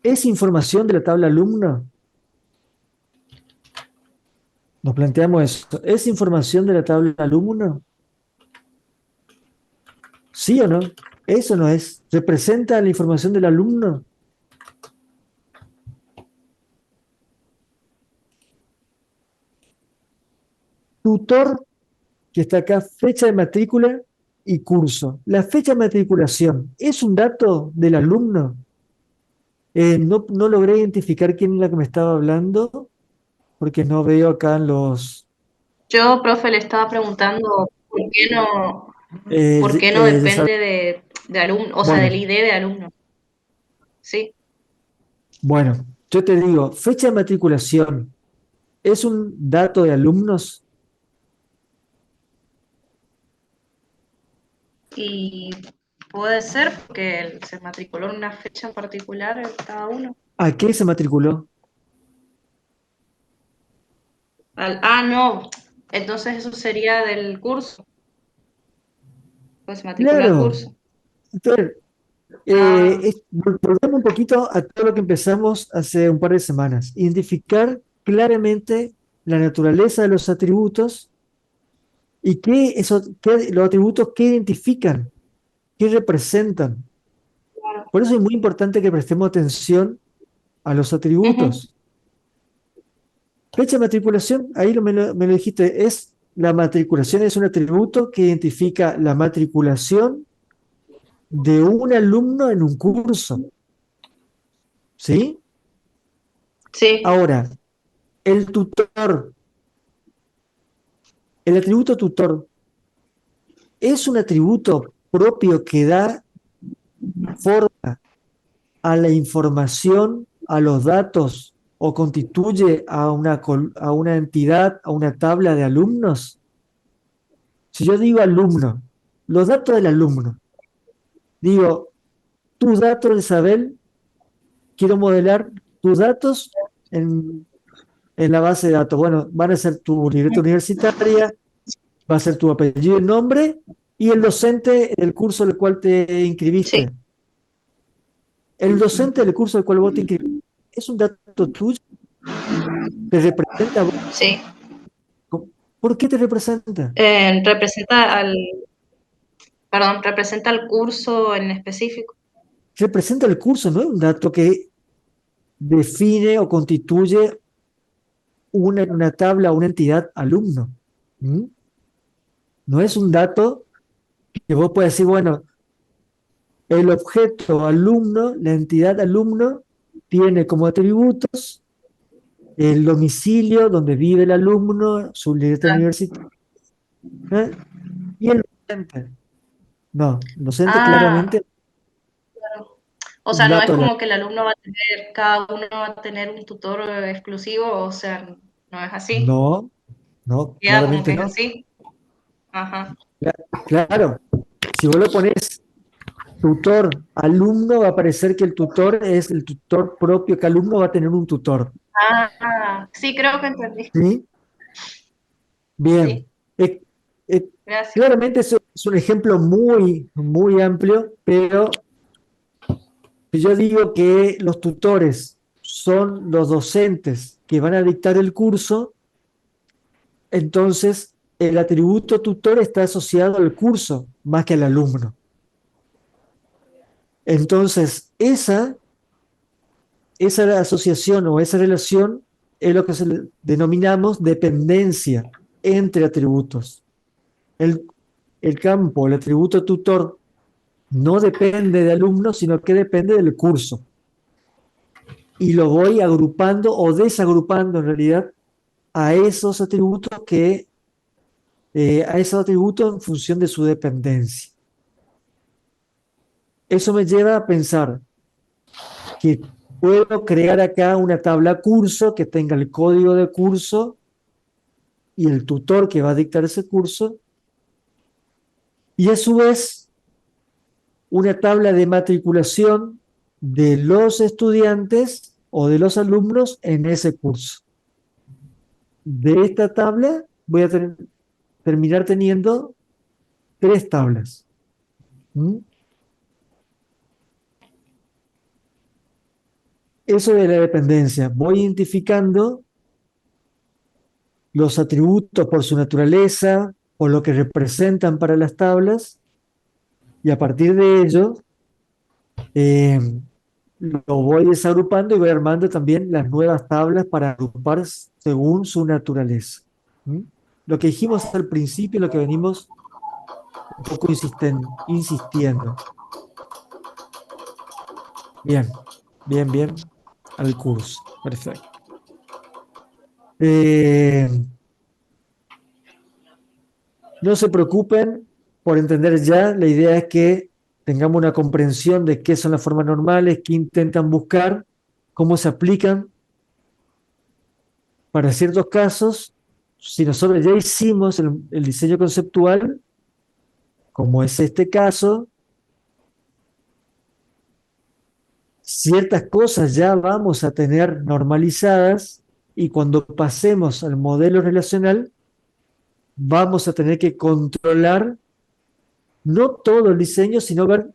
¿Es información de la tabla alumno? Nos planteamos eso. ¿Es información de la tabla alumno? ¿Sí o no? Eso no es. ¿Representa la información del alumno? Tutor, que está acá, fecha de matrícula y curso. La fecha de matriculación, ¿es un dato del alumno? No logré identificar quién es la que me estaba hablando, porque no veo acá en los... Yo, profe, le estaba preguntando por qué no Desa- depende de alumno, o sea, del bueno, ID de alumno. Sí. bueno, yo te digo, fecha de matriculación, ¿es un dato de alumnos? Y puede ser porque se matriculó en una fecha en particular cada uno. ¿A qué se matriculó? No. Entonces eso sería del curso. Pues se matriculó al Claro, curso. entonces, Ah, volvemos un poquito a todo lo que empezamos hace un par de semanas. Identificar claramente la naturaleza de los atributos y los atributos que identifican, qué representan. claro. Por eso es muy importante que prestemos atención a los Ujú. atributos. Fecha de matriculación, ahí me lo dijiste, la matriculación es un atributo que identifica la matriculación de un alumno en un curso, ¿sí? Sí, Ahora, el tutor, el atributo tutor, es un atributo propio que da forma a la información, a los datos, o constituye a una entidad, a una tabla de alumnos. Si yo digo alumno, los datos del alumno, digo, tus datos, Isabel, quiero modelar tus datos en la base de datos. Bueno, van a ser tu libreta universitaria, va a ser tu apellido y nombre, y el docente del curso al cual te sí. inscribiste. El docente del curso al cual vos te inscribiste es un dato tuyo, te representa a vos. Sí. ¿Por qué te representa? Representa representa al curso en específico. Representa el curso, no es un dato que define o constituye una tabla, una entidad alumno. ¿Mm? No es un dato que vos puedas decir, bueno, el objeto alumno, la entidad alumno, tiene como atributos el domicilio donde vive el alumno, su libreta universitaria, ¿eh? Y el docente. No, el docente Ah, claramente o un sea, no es dato de la... como que el alumno va a tener, cada uno va a tener un tutor exclusivo, o sea, no es así. No, no, Queda como claramente que es no. así. Ajá. Claro, si vos lo pones tutor, alumno, va a aparecer que el tutor es el tutor propio, que alumno va a tener un tutor. Sí, creo que entendí. ¿Sí? Sí, Bien. Eh, eh, gracias. claramente es un ejemplo muy, muy amplio, pero si yo digo que los tutores son los docentes que van a dictar el curso, entonces el atributo tutor está asociado al curso más que al alumno. Entonces, esa asociación o esa relación es lo que denominamos dependencia entre atributos. El, el campo, el atributo tutor, no depende de alumnos, sino que depende del curso. Y lo voy agrupando o desagrupando en realidad a esos atributos a esos atributos en función de su dependencia. Eso me lleva a pensar que puedo crear acá una tabla curso que tenga el código de curso y el tutor que va a dictar ese curso, y a su vez una tabla de matriculación de los estudiantes o de los alumnos en ese curso. De esta tabla voy a terminar teniendo tres tablas. ¿Mm? Eso de la dependencia. Voy identificando los atributos por su naturaleza o lo que representan para las tablas, y a partir de ello eh, lo voy desagrupando y voy armando también las nuevas tablas para agrupar según su naturaleza. ¿Mm? Lo que dijimos al principio, lo que venimos un poco insistiendo. Bien, bien, bien, al curso. Perfecto. Eh, no se preocupen por entender ya, la idea es que tengamos una comprensión de qué son las formas normales, qué intentan buscar, cómo se aplican para ciertos casos. Si nosotros ya hicimos el diseño conceptual, como es este caso, ciertas cosas ya vamos a tener normalizadas y cuando pasemos al modelo relacional, vamos a tener que controlar no todo el diseño, sino ver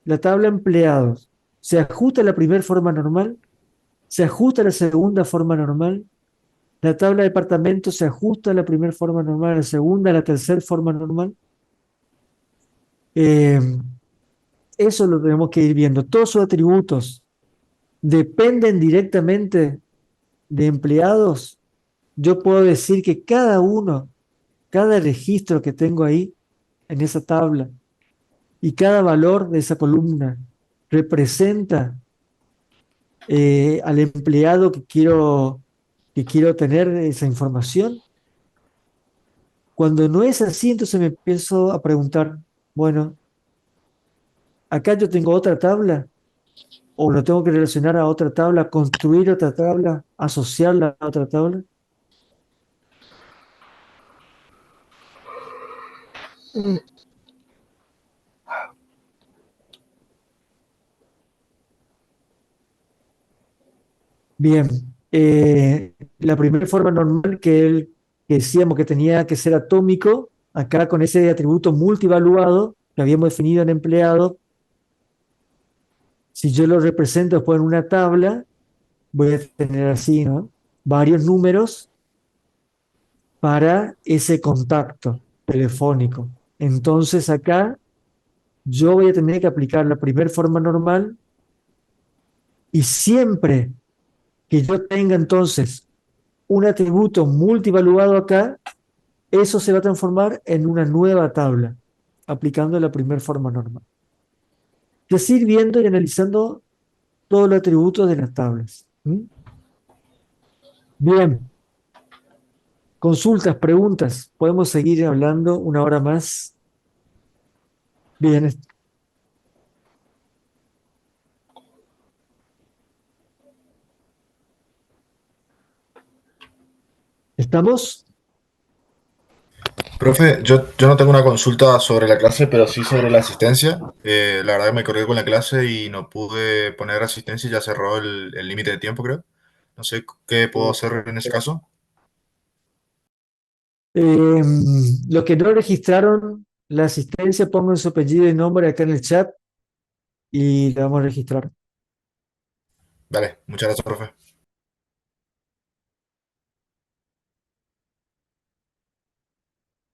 la tabla empleados. Se ajusta a la primera forma normal, se ajusta a la segunda forma normal, la tabla de departamento se ajusta a la primera forma normal, a la segunda, a la tercera forma normal. Eh, Eso lo tenemos que ir viendo. Todos sus atributos dependen directamente de empleados. Yo puedo decir que cada uno, cada registro que tengo ahí en esa tabla y cada valor de esa columna representa al empleado que quiero tener esa información. Cuando no es así, entonces me empiezo a preguntar, bueno, acá yo tengo otra tabla o lo tengo que relacionar a otra tabla, construir otra tabla, asociarla a otra tabla. Bien, la primera forma normal que decíamos que tenía que ser atómico, acá con ese atributo multivaluado que habíamos definido en empleado, si yo lo represento después en una tabla, voy a tener así, ¿no? Varios números para ese contacto telefónico. Entonces acá yo voy a tener que aplicar la primera forma normal y siempre que yo tenga entonces un atributo multivaluado acá, eso se va a transformar en una nueva tabla, aplicando la primera forma normal. Y así ir viendo y analizando todos los atributos de las tablas. ¿Mm? Bien, consultas, preguntas. Podemos seguir hablando una hora más. Bien, ¿estamos? Profe, yo no tengo una consulta sobre la clase, pero sí sobre la asistencia. La verdad que me colgué con la clase y no pude poner asistencia y ya cerró el límite de tiempo, creo. No sé qué puedo hacer en ese caso. Eh, los que no registraron la asistencia, pongan su apellido y nombre acá en el chat y le vamos a registrar. Vale, muchas gracias, profe.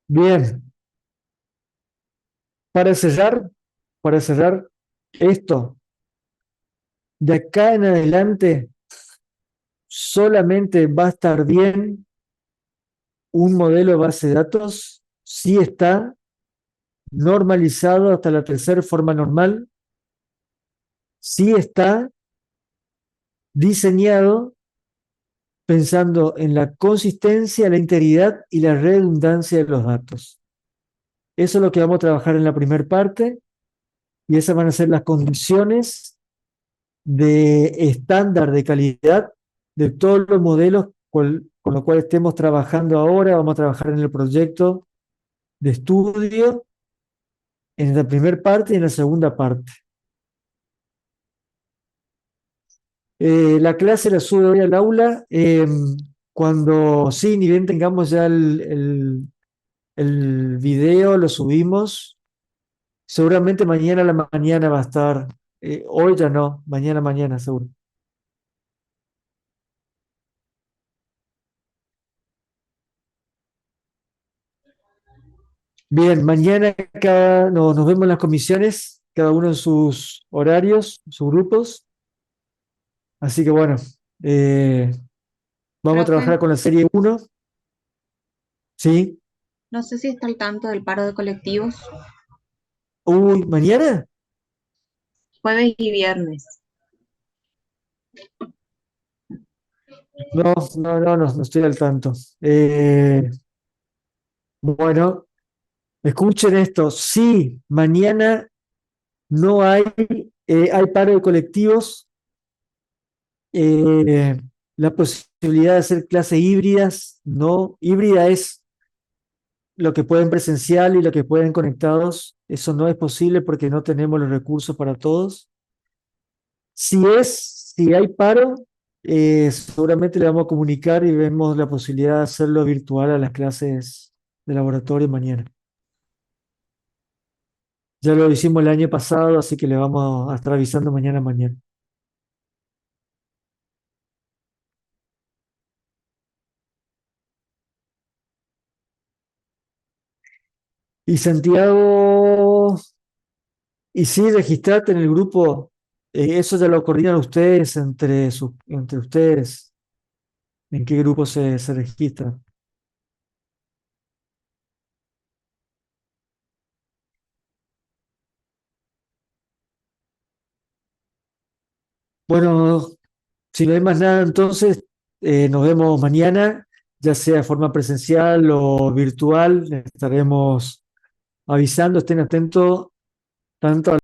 Bien, para cerrar, para cerrar esto, de acá en adelante solamente va a estar bien un modelo de base de datos si está normalizado hasta la tercera forma normal, si está diseñado pensando en la consistencia, la integridad y la redundancia de los datos. Eso es lo que vamos a trabajar en la primera parte y esas van a ser las condiciones de estándar de calidad de todos los modelos con los cuales estemos trabajando ahora. Vamos a trabajar en el proyecto de estudio en la primera parte y en la segunda parte. La clase la sube hoy al aula. Cuando sí, ni bien tengamos ya el video, lo subimos. Seguramente mañana a la mañana va a estar. Hoy ya no, mañana seguro. Bien, mañana nos vemos en las comisiones, cada uno en sus horarios, sus grupos. Así que bueno, vamos a trabajar Profe, con la serie uno. ¿Sí? no sé si está al tanto del paro de colectivos, Uy, ¿mañana? jueves y viernes. No estoy al tanto. Bueno, escuchen esto. Sí, mañana no hay paro de colectivos. eh, la posibilidad de hacer clases híbridas, no. Híbrida es lo que pueden presencial y lo que pueden conectados. Eso no es posible porque no tenemos los recursos para todos. Si hay paro, seguramente le vamos a comunicar y vemos la posibilidad de hacerlo virtual a las clases de laboratorio mañana. Ya lo hicimos el año pasado, así que le vamos a estar avisando mañana. Y Santiago, y sí, registrate en el grupo. Eso ya lo coordinan ustedes entre ustedes. ¿En qué grupo se registran? Bueno, si no hay más nada, entonces nos vemos mañana, ya sea de forma presencial o virtual. Les estaremos avisando, estén atentos tanto a